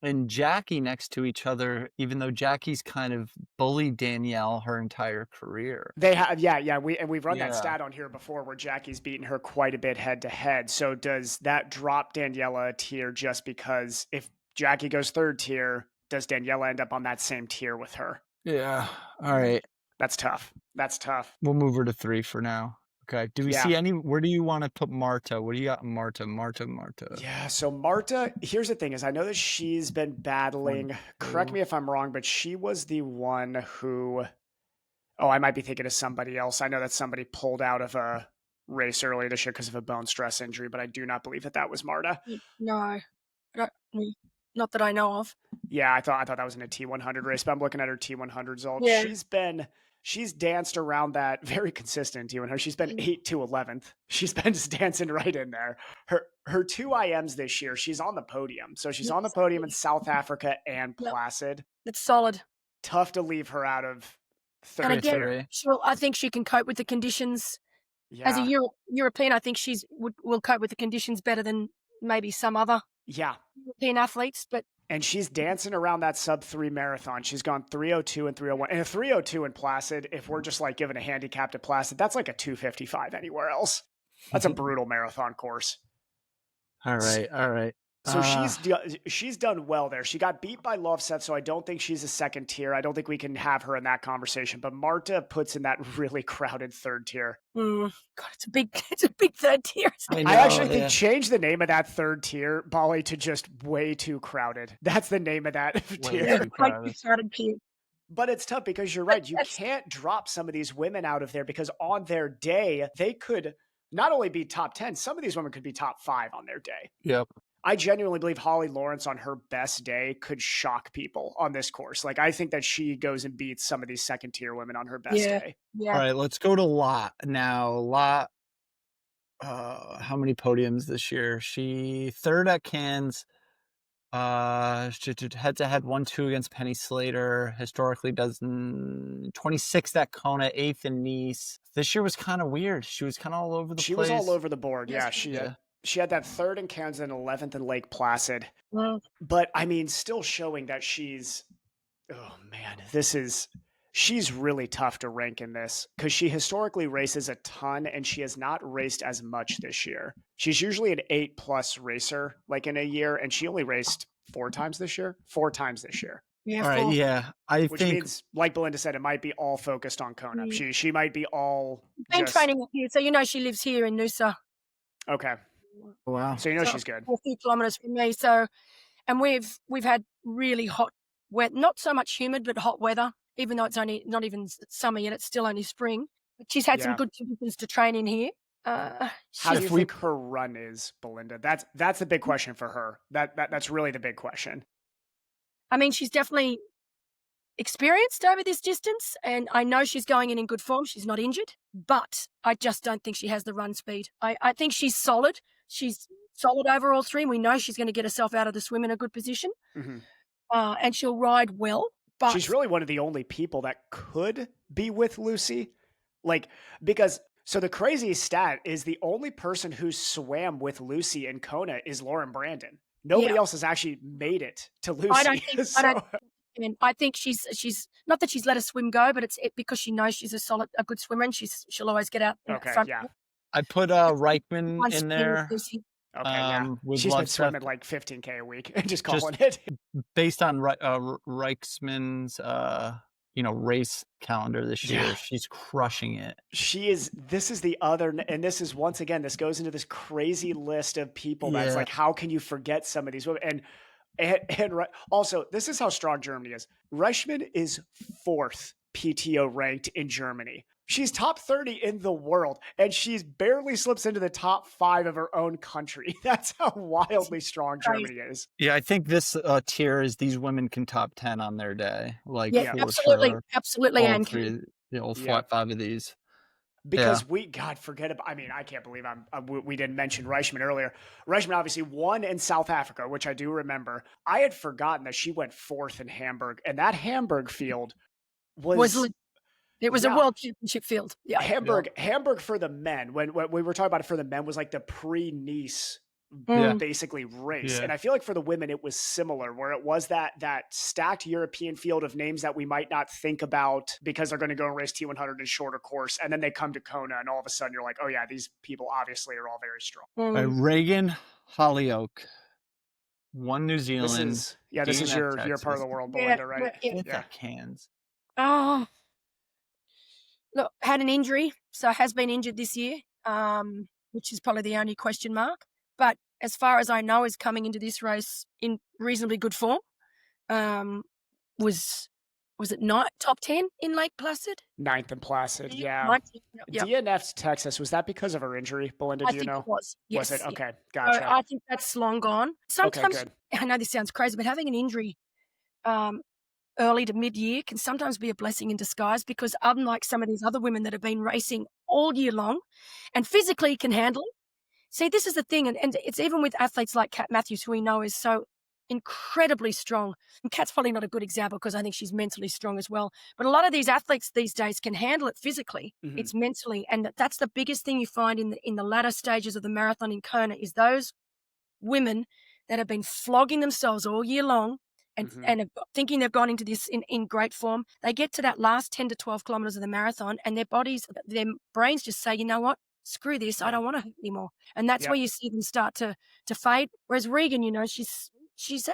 and Jackie next to each other, even though Jackie's kind of bullied Danielle her entire career. They have, yeah. We've run that Yeah. stat on here before where Jackie's beaten her quite a bit head to head. So does that drop Daniela a tier just because if Jackie goes third tier, does Daniela end up on that same tier with her? Yeah. All right. That's tough. That's tough. We'll move her to 3 for now. Okay. Do we Yeah. see any? Where do you want to put Marta? What do you got, in Marta? Marta. Yeah, so Marta, here's the thing is I know that she's been battling, correct me if I'm wrong, but she was the one who, oh, I might be thinking of somebody else. I know that somebody pulled out of a race earlier this year because of a bone stress injury, but I do not believe that that was Marta. No, not that I know of. Yeah, I thought that was in a T100 race, but I'm looking at her T100 results. Yeah. She's danced around that very consistent T100. She's been 8 to 11th. She's been just dancing right in there. Her 2 IMs this year, she's on the podium. So she's on the podium in South Africa and Placid. It's solid. Tough to leave her out of third. And again, I think she can cope with the conditions. Yeah. As a European, I think will cope with the conditions better than maybe some other European athletes. And she's dancing around that sub-3 marathon. She's gone 3:02 and 3:01. And a 3:02 in Placid, if we're just like giving a handicap to Placid, that's like a 2:55 anywhere else. That's a brutal marathon course. All right. So she's done well there. She got beat by Loveseth, so I don't think she's a second tier. I don't think we can have her in that conversation. But Marta puts in that really crowded third tier. God, it's a big third tier. I actually think change the name of that third tier, Bolly, to just way too crowded. That's the name of that tier. Crowded tier. But it's tough because you're right. You can't drop some of these women out of there because on their day, they could not only be top 10, some of these women could be top 5 on their day. Yep. I genuinely believe Holly Lawrence on her best day could shock people on this course. Like, I think that she goes and beats some of these second tier women on her best day. Yeah. All right, let's go to Lot now. Lot, how many podiums this year? She third at Cairns. Head to head 1-2 against Penny Slater. Historically does 26th at Kona, 8th in Nice. This year was kind of weird. She was kind of all over the place. She was all over the board. Yeah, she had that third in Cairns and 11th in Lake Placid. Wow. But I mean, still showing that she's really tough to rank in this because she historically races a ton and she has not raced as much this year. She's usually an 8+ racer like in a year, and she only raced 4 times this year. Yeah, all right. Yeah, which means, like Belinda said, it might be all focused on Kona. She might be all training up here, so she lives here in Noosa. Okay. Wow. So she's good. A few kilometers from me. So, and we've had really hot, wet, not so much humid, but hot weather. Even though it's only not even summer yet, it's still only spring. But she's had some good conditions to train in here. How do you think her run is, Belinda? That's the big question for her. That's really the big question. I mean, she's definitely experienced over this distance, and I know she's going in good form. She's not injured, but I just don't think she has the run speed. I think she's solid. She's solid over all 3. We know she's going to get herself out of the swim in a good position, and she'll ride well. But she's really one of the only people that could be with Lucy, so the crazy stat is the only person who swam with Lucy in Kona is Lauren Brandon. Nobody else has actually made it to Lucy. I think she's not that she's let her swim go, but it's because she knows she's a good swimmer, and she'll always get out. Front. Yeah. I put Reichman in there. Okay, yeah. She's been swimming like 15K a week and just calling it. Based on Reichman's race calendar this year, she's crushing it. This is the other, and this is once again, this goes into this crazy list of people that's like, how can you forget some of these women? And also, this is how strong Germany is. Reichman is 4th PTO ranked in Germany. She's top 30 in the world, and she's barely slips into the top 5 of her own country. That's how wildly strong Germany is. Yeah, I think this tier is these women can top 10 on their day. Absolutely, all 3, all 5 of these. Because forget about. I mean, I can't believe we didn't mention Reichman earlier. Reichman obviously won in South Africa, which I do remember. I had forgotten that she went 4th in Hamburg, and that Hamburg field was it was a world championship field. Yeah, Hamburg for the men. When we were talking about it for the men was like the pre-Nice basically race. Yeah. And I feel like for the women, it was similar, where it was that stacked European field of names that we might not think about because they're going to go and race T100 in shorter course. And then they come to Kona and all of a sudden you're like, oh yeah, these people obviously are all very strong. All right, Reagan Hollyoak, one New Zealand. This is your part of the world, Belinda, right? Fifth at Cairns. Oh, look, had an injury, so has been injured this year, which is probably the only question mark. But as far as I know, is coming into this race in reasonably good form. Was it not top 10 in Lake Placid? 9th in Placid, yeah. 9th, yep. DNF's Texas, was that because of her injury, Belinda? Do you know? It was. Yes. Was it? Okay, gotcha. So I think that's long gone. Sometimes, okay, good. I know this sounds crazy, but having an injury early to mid-year can sometimes be a blessing in disguise, because unlike some of these other women that have been racing all year long and physically can handle it. See, this is the thing, and it's even with athletes like Kat Matthews, who we know is so incredibly strong. And Kat's probably not a good example because I think she's mentally strong as well. But a lot of these athletes these days can handle it physically. Mm-hmm. It's mentally, and that's the biggest thing you find in the latter stages of the marathon in Kona is those women that have been flogging themselves all year long and thinking they've gone into this in great form. They get to that last 10 to 12 kilometers of the marathon, and their brains just say, you know what? Screw this, I don't want to hurt anymore. And that's where you see them start to fade. Whereas Regan, she's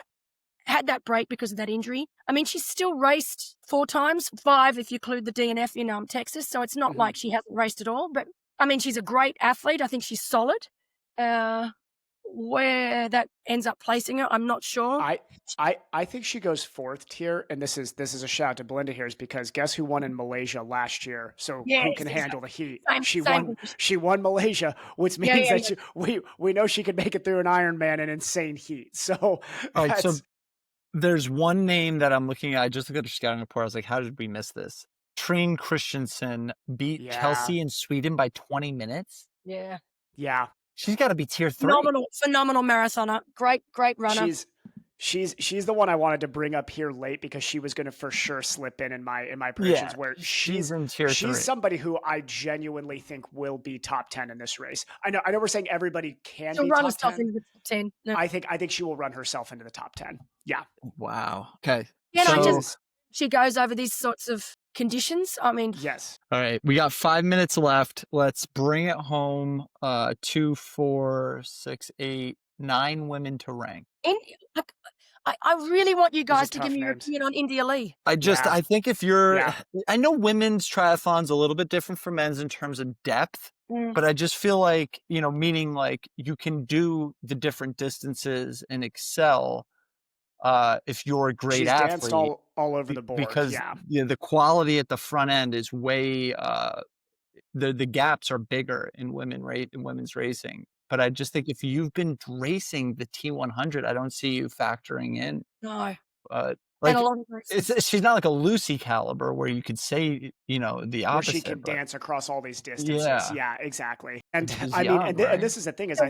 had that break because of that injury. I mean, she's still raced 4 times, 5 if you include the DNF in Texas. So it's not like she hasn't raced at all. But I mean, she's a great athlete. I think she's solid. Where that ends up placing her, I'm not sure. I think she goes 4th tier, and this is a shout out to Belinda here, is because guess who won in Malaysia last year? So who can handle the heat? She won Malaysia, which means that we know she could make it through an Ironman in insane heat. So all right, so there's one name that I'm looking at. I just looked at her scouting report. I was like, how did we miss this? Trine Christensen beat Chelsea in Sweden by 20 minutes. Yeah. She's got to be tier 3. Phenomenal marathoner. Great runner. She's the one I wanted to bring up here late because she was going to for sure slip in my predictions. Where she's in tier 3. She's somebody who I genuinely think will be top 10 in this race. I know we're saying everybody can be run top 10. Into the top 10. No. I think she will run herself into the top 10. Yeah. Wow. Okay. Yeah, she goes over these sorts of conditions. I mean, yes. All right, we got 5 minutes left. Let's bring it home. 2, 4, 6, 8, 9 women to rank. I really want you guys to give me your opinion on India Lee. I think if you're, I know women's triathlon's a little bit different from men's in terms of depth, but I just feel like, meaning like you can do the different distances and excel. If you're a great athlete, danced all over the board, because the quality at the front end is way the gaps are bigger in women's racing. But I just think if you've been racing the T100, I don't see you factoring in. No. Like she's not like a Lucy caliber where you could say the opposite. Where she can dance across all these distances. Yeah, exactly. And I mean, and this is the thing is,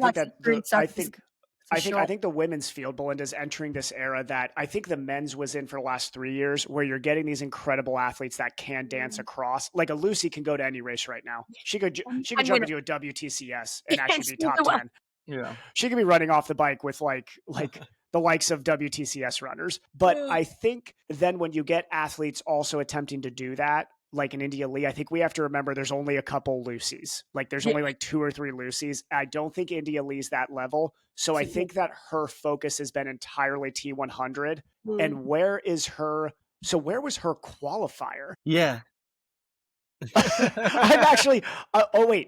I think the women's field, Belinda, is entering this era that I think the men's was in for the last 3 years, where you're getting these incredible athletes that can dance across. Like a Lucy can go to any race right now. She could jump into a WTCS and actually be top 10. Yeah, she could be running off the bike with like the likes of WTCS runners. But I think then when you get athletes also attempting to do that, like in India Lee, I think we have to remember there's only a couple Lucys. Like there's only like 2 or 3 Lucys. I don't think India Lee's that level. So I think that her focus has been entirely T100. And where was her qualifier? Yeah. I'm actually,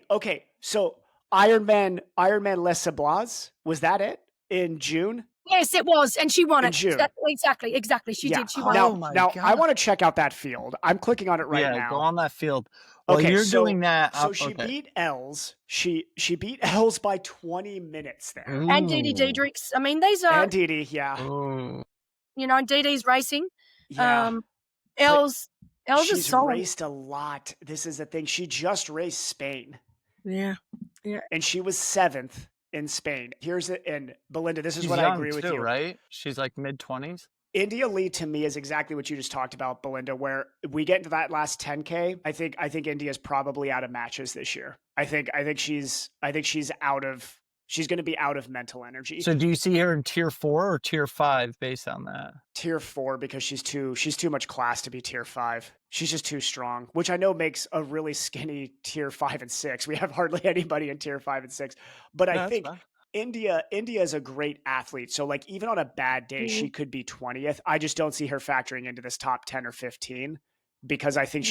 okay. So Ironman Les Sablaz, was that it in June? Yes, it was, and she won it. June. Exactly. She did. She won it. Now I want to check out that field. I'm clicking on it right now. Yeah, go on that field. Well, you're doing that. So she beat Els. She beat Els by 20 minutes there. Ooh. And Dee Diedrichs. I mean, these are... And Dee, yeah. Ooh. Dee Dee's racing. Yeah. Els is solid. She's raced a lot. This is the thing. She just raced Spain. Yeah. And she was 7th. In Spain. And Belinda, this is what young I agree with you. Right? She's like mid-20s. India Lee to me is exactly what you just talked about, Belinda, where we get into that last 10K. I think India's probably out of matches this year. I think she's She's going to be out of mental energy. So do you see her in tier 4 or tier 5 based on that? Tier 4 because she's too much class to be tier 5. She's just too strong, which I know makes a really skinny tier 5 and 6. We have hardly anybody in tier 5 and 6. But I think India is a great athlete. So like even on a bad day, she could be 20th. I just don't see her factoring into this top 10 or 15 because I think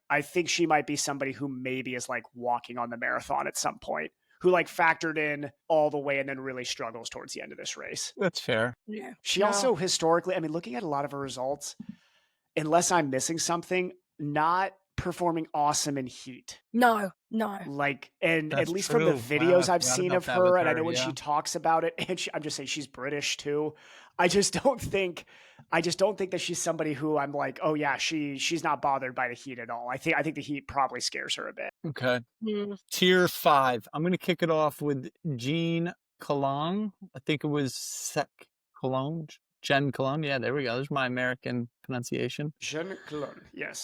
I think she might be somebody who maybe is like walking on the marathon at some point, who like factored in all the way and then really struggles towards the end of this race. That's fair. Yeah. She also historically, I mean, looking at a lot of her results, unless I'm missing something, not performing awesome in heat. No. Like, and That's at least true. from the videos Wow, I I've forgot seen about of that her, with and I her, know when she talks about it, and I'm just saying she's British too. I just don't think that she's somebody who I'm like, oh yeah, she's not bothered by the heat at all. I think the heat probably scares her a bit. Okay. Tier 5. I'm going to kick it off with Jean Cologne. I think it was Cologne. Jen Cologne. Yeah, there we go. There's my American pronunciation. Jen Cologne. Yes.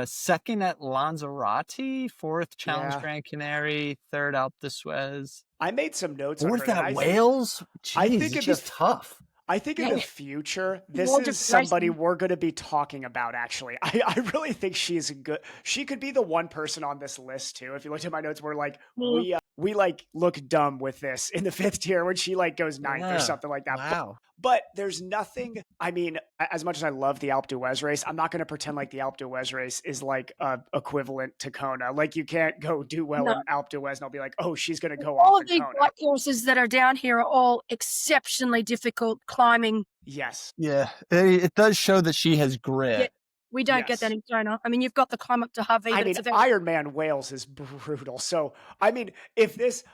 Second at Lanzarote. Fourth Challenge Yeah. Grand Canary. Third Alpe d'Huez. I made some notes on Fourth her. at Wales. Jeez, she's tough. I think in the future, this is somebody we're going to be talking about, actually. I really think she's good. She could be the one person on this list, too. If you look at my notes, we're like, we like look dumb with this in the 5th tier when she like goes 9th or something like that. Wow. But there's nothing, I mean, as much as I love the Alpe d'Huez race, I'm not going to pretend like the Alpe d'Huez race is like equivalent to Kona. Like you can't go do well in Alpe d'Huez and I'll be like, oh, she's going to go off in Kona. All the white courses that are down here are all exceptionally difficult climbing. Yes. Yeah, it does show that she has grit. Yeah, we don't get that in Kona. I mean, you've got the climb up to Harvey. I mean, Ironman Wales is brutal. So, I mean, if this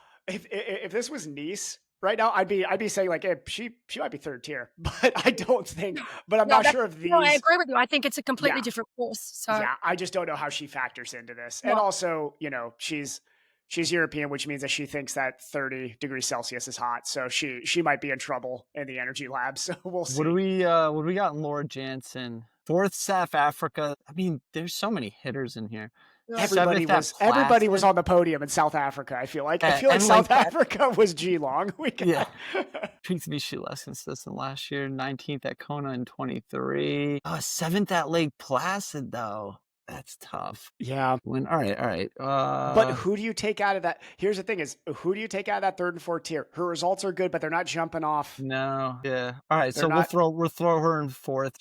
was Nice right now, I'd be saying like, hey, she might be 3rd tier, but I don't think. But I'm not sure if these. No, I agree with you. I think it's a completely different course. So yeah, I just don't know how she factors into this. And also, you know, she's European, which means that she thinks that 30 degrees Celsius is hot. So she might be in trouble in the energy lab. So we'll see. What do we got in Laura Jansen? 4th South Africa. I mean, there's so many hitters in here. Everybody was on the podium in South Africa. I feel like South Africa was Geelong. Proved to be she less consistent last year. 19th at Kona in 23. 7th at Lake Placid though. That's tough. Yeah. All right. But who do you take out of that? Here's the thing is, who do you take out of that 3rd and 4th tier? Her results are good, but they're not jumping off. No. Yeah. All right. So we'll throw her in 4th.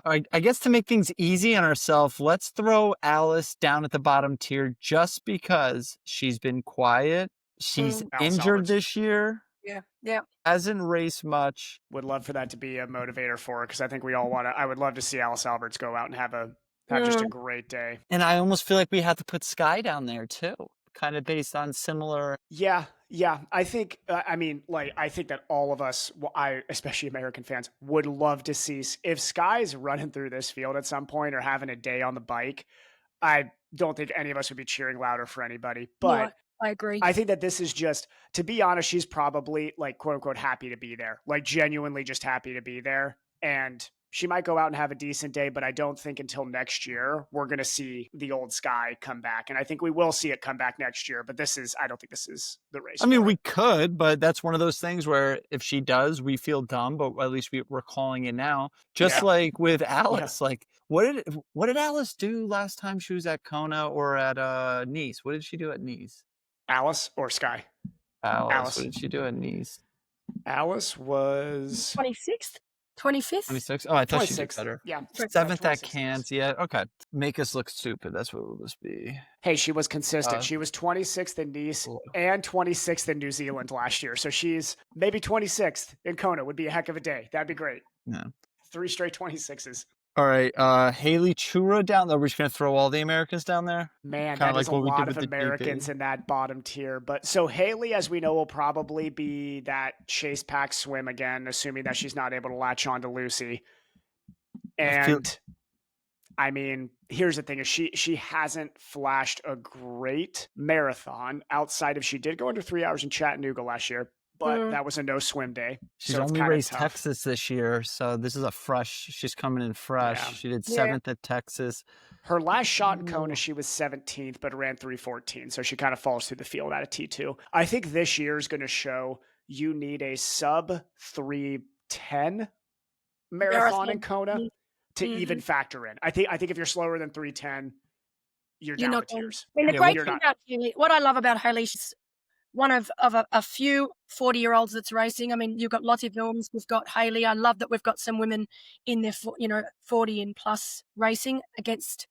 I guess to make things easy on herself, let's throw Alice down at the bottom tier just because she's been quiet. She's injured this year. Yeah. Hasn't raced much. Would love for that to be a motivator for her because I think we all want to. I would love to see Alice Alberts go out and have just a great day. And I almost feel like we have to put Sky down there too, kind of based on similar. Yeah. I think, I think that all of us, especially American fans, would love to see if Sky's running through this field at some point or having a day on the bike. I don't think any of us would be cheering louder for anybody, but I agree. I think that this is just, to be honest, she's probably like quote unquote happy to be there, like genuinely just happy to be there. And she might go out and have a decent day, but I don't think until next year we're going to see the old Sky come back. And I think we will see it come back next year, but I don't think this is the race. I mean, we could, but that's one of those things where if she does, we feel dumb, but at least we're calling it now. Just like with Alice, like what did Alice do last time she was at Kona or at Nice? What did she do at Nice? Alice or Sky? Alice. What did she do at Nice? Alice was 26th. 25th? 26th? Oh, I thought 26th. she did better. Yeah. 7th at Cairns. Yeah. Okay. Make us look stupid. That's what will this be. Hey, she was consistent. She was 26th in Nice and 26th in New Zealand last year. So she's maybe 26th in Kona would be a heck of a day. That'd be great. Yeah. 3 straight 26s. All right. Haley Chura down there. We're just going to throw all the Americans down there? Man, that is a lot of Americans in that bottom tier. But so Haley, as we know, will probably be that chase pack swim again, assuming that she's not able to latch on to Lucy. And I mean, here's the thing is she hasn't flashed a great marathon outside of she did go under 3 hours in Chattanooga last year. but that was a no swim day. She's so only it's raced tough. Texas this year, so this is a fresh. She's coming in fresh. Yeah. She did 7th at Texas. Her last shot in Kona, she was 17th, but ran 3:14. So she kind of falls through the field out of T2. I think this year is going to show you need a sub 3:10 marathon in Kona to even factor in. I think if you're slower than 3:10, you're down with tears. I mean, the great thing about Haley, what I love about Haley, she's one of a few 40-year-olds that's racing. I mean, you've got Lottie Wilms, we've got Haley. I love that we've got some women in their 40 and plus racing against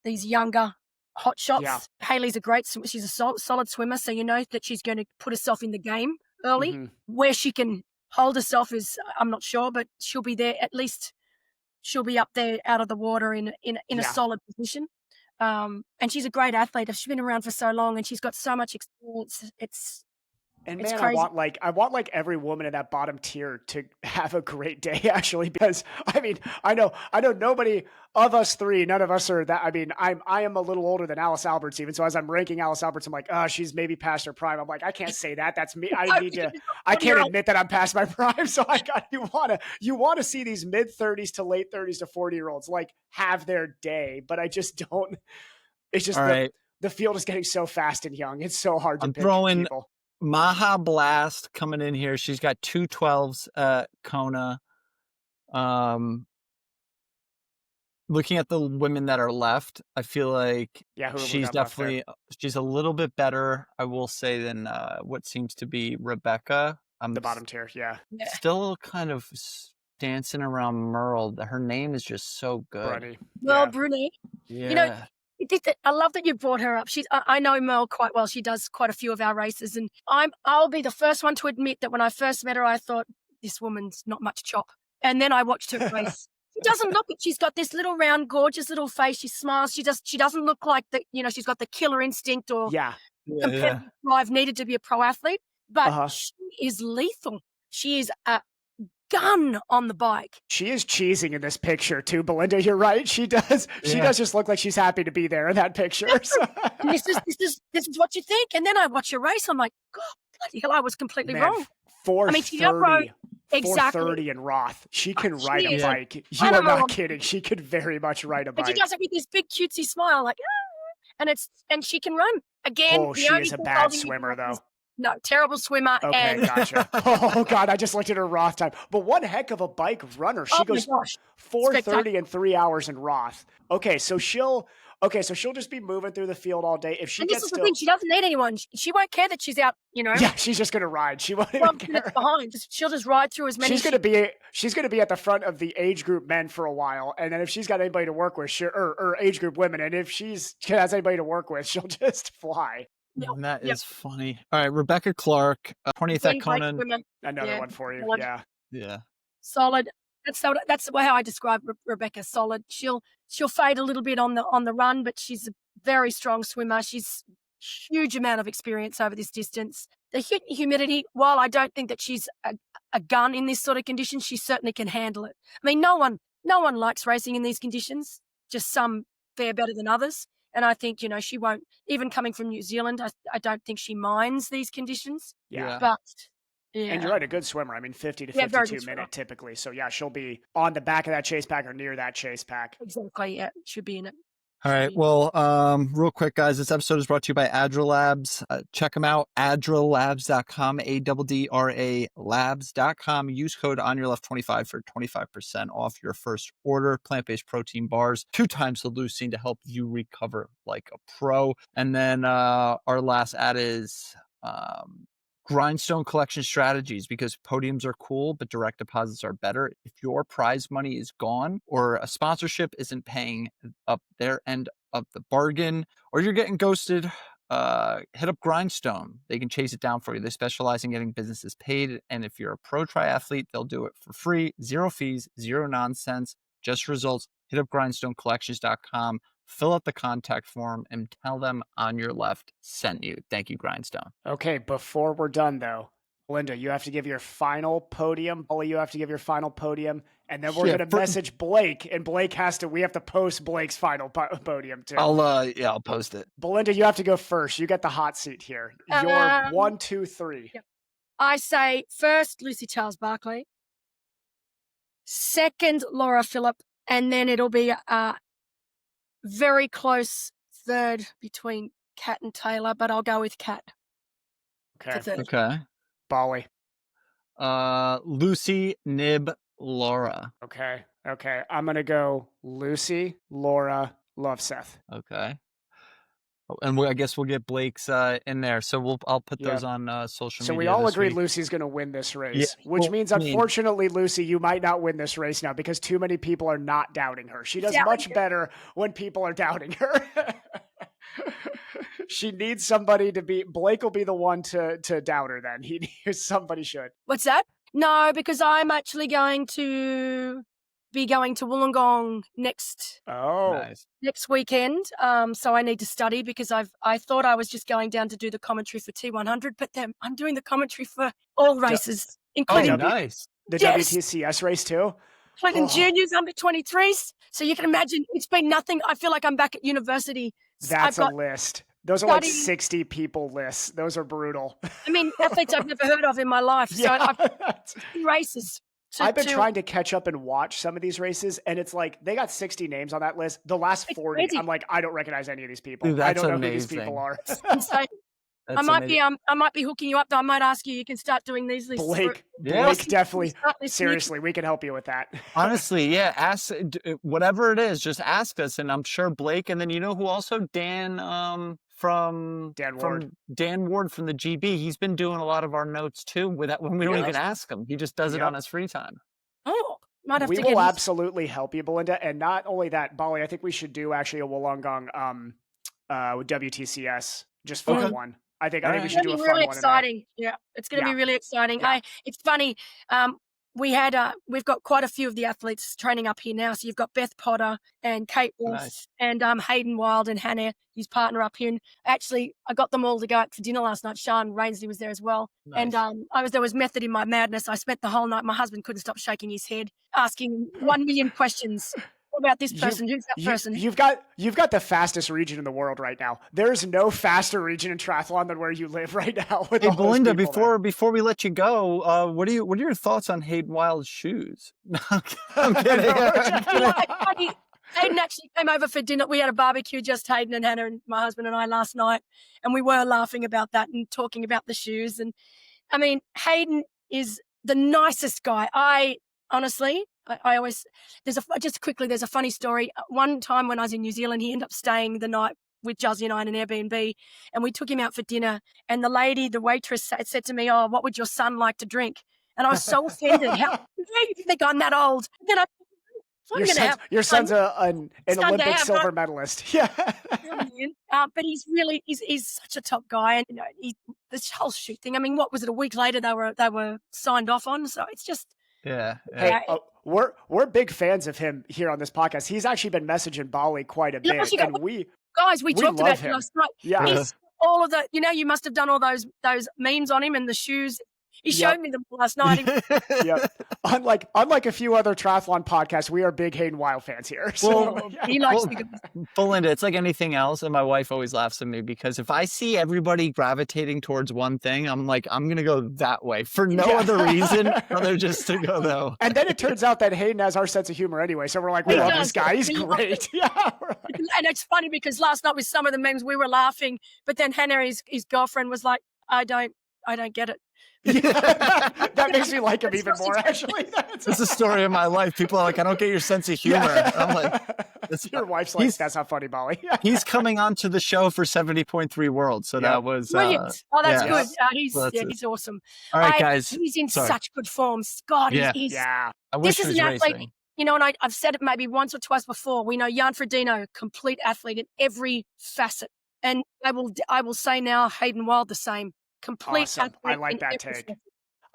these younger hot shots. Yeah. Haley's a great swimmer. She's a solid swimmer, so you know that she's going to put herself in the game early. Mm-hmm. Where she can hold herself is, I'm not sure, but she'll be there. At least she'll be up there out of the water in a solid position. And she's a great athlete. She's been around for so long and she's got so much experience. It's man, crazy. I want every woman in that bottom tier to have a great day, actually, because I mean, I know nobody of us three, none of us are that. I mean, I am a little older than Alice Alberts even. So as I'm ranking Alice Alberts, I'm like, oh, she's maybe past her prime. I'm like, I can't say that. That's me. I can't admit that I'm past my prime. So you want to see these mid 30s to late 30s to 40-year-olds like have their day, but I just don't. It's just the field is getting so fast and young. It's so hard to pick people. Maha Blast coming in here. She's got 2:12s at Kona. Looking at the women that are left, I feel like she's she's a little bit better, I will say, than what seems to be Rebecca. The bottom tier, still kind of dancing around Merle. Her name is just so good. Bruni. Yeah. You know, I love that you brought her up. I know Merle quite well. She does quite a few of our races, and I'll be the first one to admit that when I first met her, I thought this woman's not much chop. And then I watched her race. She doesn't look it. She's got this little round, gorgeous little face. She smiles. She doesn't look like she's got the killer instinct or competitive drive needed to be a pro athlete. But she is lethal. She is a gun on the bike. She is cheesing in this picture too, Belinda. You're right. She does. She does just look like she's happy to be there in that picture. So. this is what you think. And then I watch her race. I'm like, God, bloody hell, I was completely wrong. 4:30. Exactly. 4:30 in Roth. She can ride a bike. You are not kidding. She could very much ride a bike. And she does it with this big cutesy smile, like, and she can run. Again, oh, she is a bad swimmer though. No, terrible swimmer. Okay, gotcha. Oh, God, I just looked at her Roth time. But one heck of a bike runner. She goes 4:30 in 3 hours in Roth. Okay, so she'll just be moving through the field all day. If she and gets this is the thing, she doesn't need anyone. She won't care that she's out, Yeah, she's just going to ride. She won't even care. Behind. She'll just ride through as many. She's going to be at the front of the age group men for a while. And then if she's got anybody to work with, or age group women, and if she has anybody to work with, she'll just fly. And that is funny. All right, Rebecca Clark, 20th at Kona. Another one for you. Solid. Yeah. Solid. That's how I describe Rebecca. Solid. She'll fade a little bit on the run, but she's a very strong swimmer. She's huge amount of experience over this distance. The humidity, while I don't think that she's a gun in this sort of condition, she certainly can handle it. I mean, no one likes racing in these conditions. Just some fare better than others. And I think, she won't, even coming from New Zealand, I don't think she minds these conditions. Yeah. But, And you're right, a good swimmer. I mean, 50 to 52 minute typically. So, she'll be on the back of that chase pack or near that chase pack. Exactly, yeah. Should be in it. All right. Well, real quick, guys, this episode is brought to you by AdraLabs. Check them out, adralabs.com, ADDRA labs.com. Use code ONYERLEFT25 for 25% off your first order. Plant-based protein bars, 2 times the leucine to help you recover like a pro. And then our last ad is Grindstone collection strategies, because podiums are cool, but direct deposits are better. If your prize money is gone or a sponsorship isn't paying up their end of the bargain, or you're getting ghosted, hit up Grindstone. They can chase it down for you. They specialize in getting businesses paid. And if you're a pro triathlete, they'll do it for free, 0 fees, 0 nonsense, just results. Hit up grindstonecollections.com. Fill out the contact form and tell them On Your Left sent you. Thank you, Grindstone. Okay, before we're done, though, Belinda, you have to give your final podium. Ollie, you have to give your final podium. And then we're going to message Blake, and we have to post Blake's final podium, too. I'll post it. Belinda, you have to go first. You get the hot seat here. Your 1, 2, 3. Yep. I say first Lucy Charles-Barkley, second Laura Phillip, and then it'll be a very close third between Kat and Taylor, but I'll go with Kat for Okay. third. Okay. Bali. Lucy, Nib, Laura. Okay. I'm going to go Lucy, Laura, love Seth. Okay. And I guess we'll get Blake's in there. So I'll put those on social media. So we all this agree week. Lucy's going to win this race, Yeah. which Well, means, I mean- unfortunately, Lucy, you might not win this race now because too many people are not doubting her. She does much better when people are doubting her. She needs somebody to be. Blake will be the one to doubt her. Then somebody should. What's that? No, because I'm actually going to be going to Wollongong next Nice. weekend. So I need to study because I thought I was just going down to do the commentary for T100, but then I'm doing the commentary for all races, including nice. The Yes. WTCS race too. including juniors, under 23s. So you can imagine it's been nothing. I feel like I'm back at university. That's I've a list. Those are like 60 people lists. Those are brutal. I mean, athletes I've never heard of in my life. So I've races. I've been trying to catch up and watch some of these races, and it's like they got 60 names on that list. The last 40, crazy. I'm like, I don't recognize any of these people. Dude, I that's don't know who amazing. these people are. insane. That's I might be hooking you up though. I might ask you. You can start doing these lists. Blake definitely. Seriously, we can help you with that. Honestly, yeah. Ask whatever it is. Just ask us, and I'm sure Blake. And then you know who also Dan from Dan Ward from the GB. He's been doing a lot of our notes too. With that, when we don't even ask him, he just does it on his free time. Oh, might have we to will get absolutely help you, Belinda. And not only that, Bali, I think we should do actually a Wollongong with WTCS just for one. I think we should do a fun really one. exciting. Yeah, it's going to be really exciting. Yeah. It's funny. We've got quite a few of the athletes training up here now. So you've got Beth Potter and Kate Ross and Hayden Wild and Hannah, his partner up here. And actually, I got them all to go out for dinner last night. Sean Rainsley was there as well. Nice. And there was method in my madness. I spent the whole night. My husband couldn't stop shaking his head, asking 1 million questions. About this person, who's that person? You've got the fastest region in the world right now. There's no faster region in triathlon than where you live right now. Hey, Belinda, before we let you go, what are your thoughts on Hayden Wild's shoes? I'm kidding. Hayden actually came over for dinner. We had a barbecue, just Hayden and Hannah and my husband and I last night, and we were laughing about that and talking about the shoes. And I mean, Hayden is the nicest guy. Honestly, I always, there's a funny story. One time when I was in New Zealand, he ended up staying the night with Juzzy and I in an Airbnb, and we took him out for dinner. And the waitress said to me, "Oh, what would your son like to drink?" And I was so offended. How do you think I'm that old? And then your son's an Olympic silver medalist. Yeah. But he's such a top guy, and this whole shoot thing. I mean, what was it? A week later, they were signed off on. So it's just. Yeah. Hey, we're big fans of him here on this podcast. He's actually been messaging Bali quite a bit, and we talked about him last night. Yeah, he's all of the. You must have done all those memes on him and the shoes. He showed me them last night. Yeah. Unlike a few other triathlon podcasts, we are big Hayden Wild fans here. So, he likes Belinda, it's like anything else, and my wife always laughs at me because if I see everybody gravitating towards one thing, I'm like, I'm gonna go that way for no other reason other just to go though. And then it turns out that Hayden has our sense of humor anyway, so we're like, we love this guy. He's great. Yeah. And it's funny because last night with some of the memes we were laughing, but then Hannah, his girlfriend, was like, I don't get it. That makes me like him even more, actually. It's the story of my life. People are like, I don't get your sense of humor. Yeah. I'm like, your wife's like, that's not funny, Bali. He's coming on to the show for 70.3 World. So that was brilliant. That's good. He's awesome. All right, guys. He's in such good form. God, he's I wish this is an athlete. And I've said it maybe once or twice before. We know Jan Frodeno, complete athlete in every facet. And I will say now, Hayden Wild the same. Complete athlete. I like that take. Facet.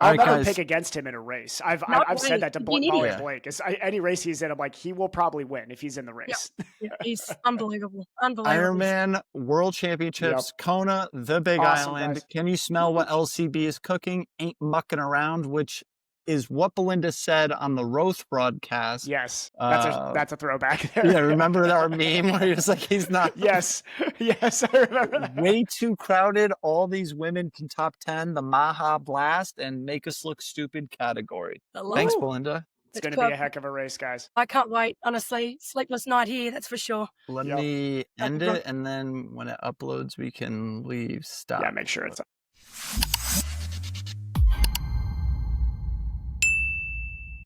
I'll never pick against him in a race. I've said that to Bali and Blake. Any race he's in, I'm like, he will probably win if he's in the race. Yeah, he's unbelievable. Ironman World Championships, Kona, the Big Island. Guys. Can you smell what LCB is cooking? Ain't mucking around, which is what Belinda said on the Roth broadcast. Yes, that's a throwback there. Yeah, remember our meme where he was like, he's not. Yes, I remember that. Way too crowded. All these women can top 10 the Maha Blast and make us look stupid category. Thanks, Belinda. It's going to be a heck of a race, guys. I can't wait, honestly. Sleepless night here, that's for sure. Let me end it, and then when it uploads, we can leave. Stop. Yeah, make sure it's up.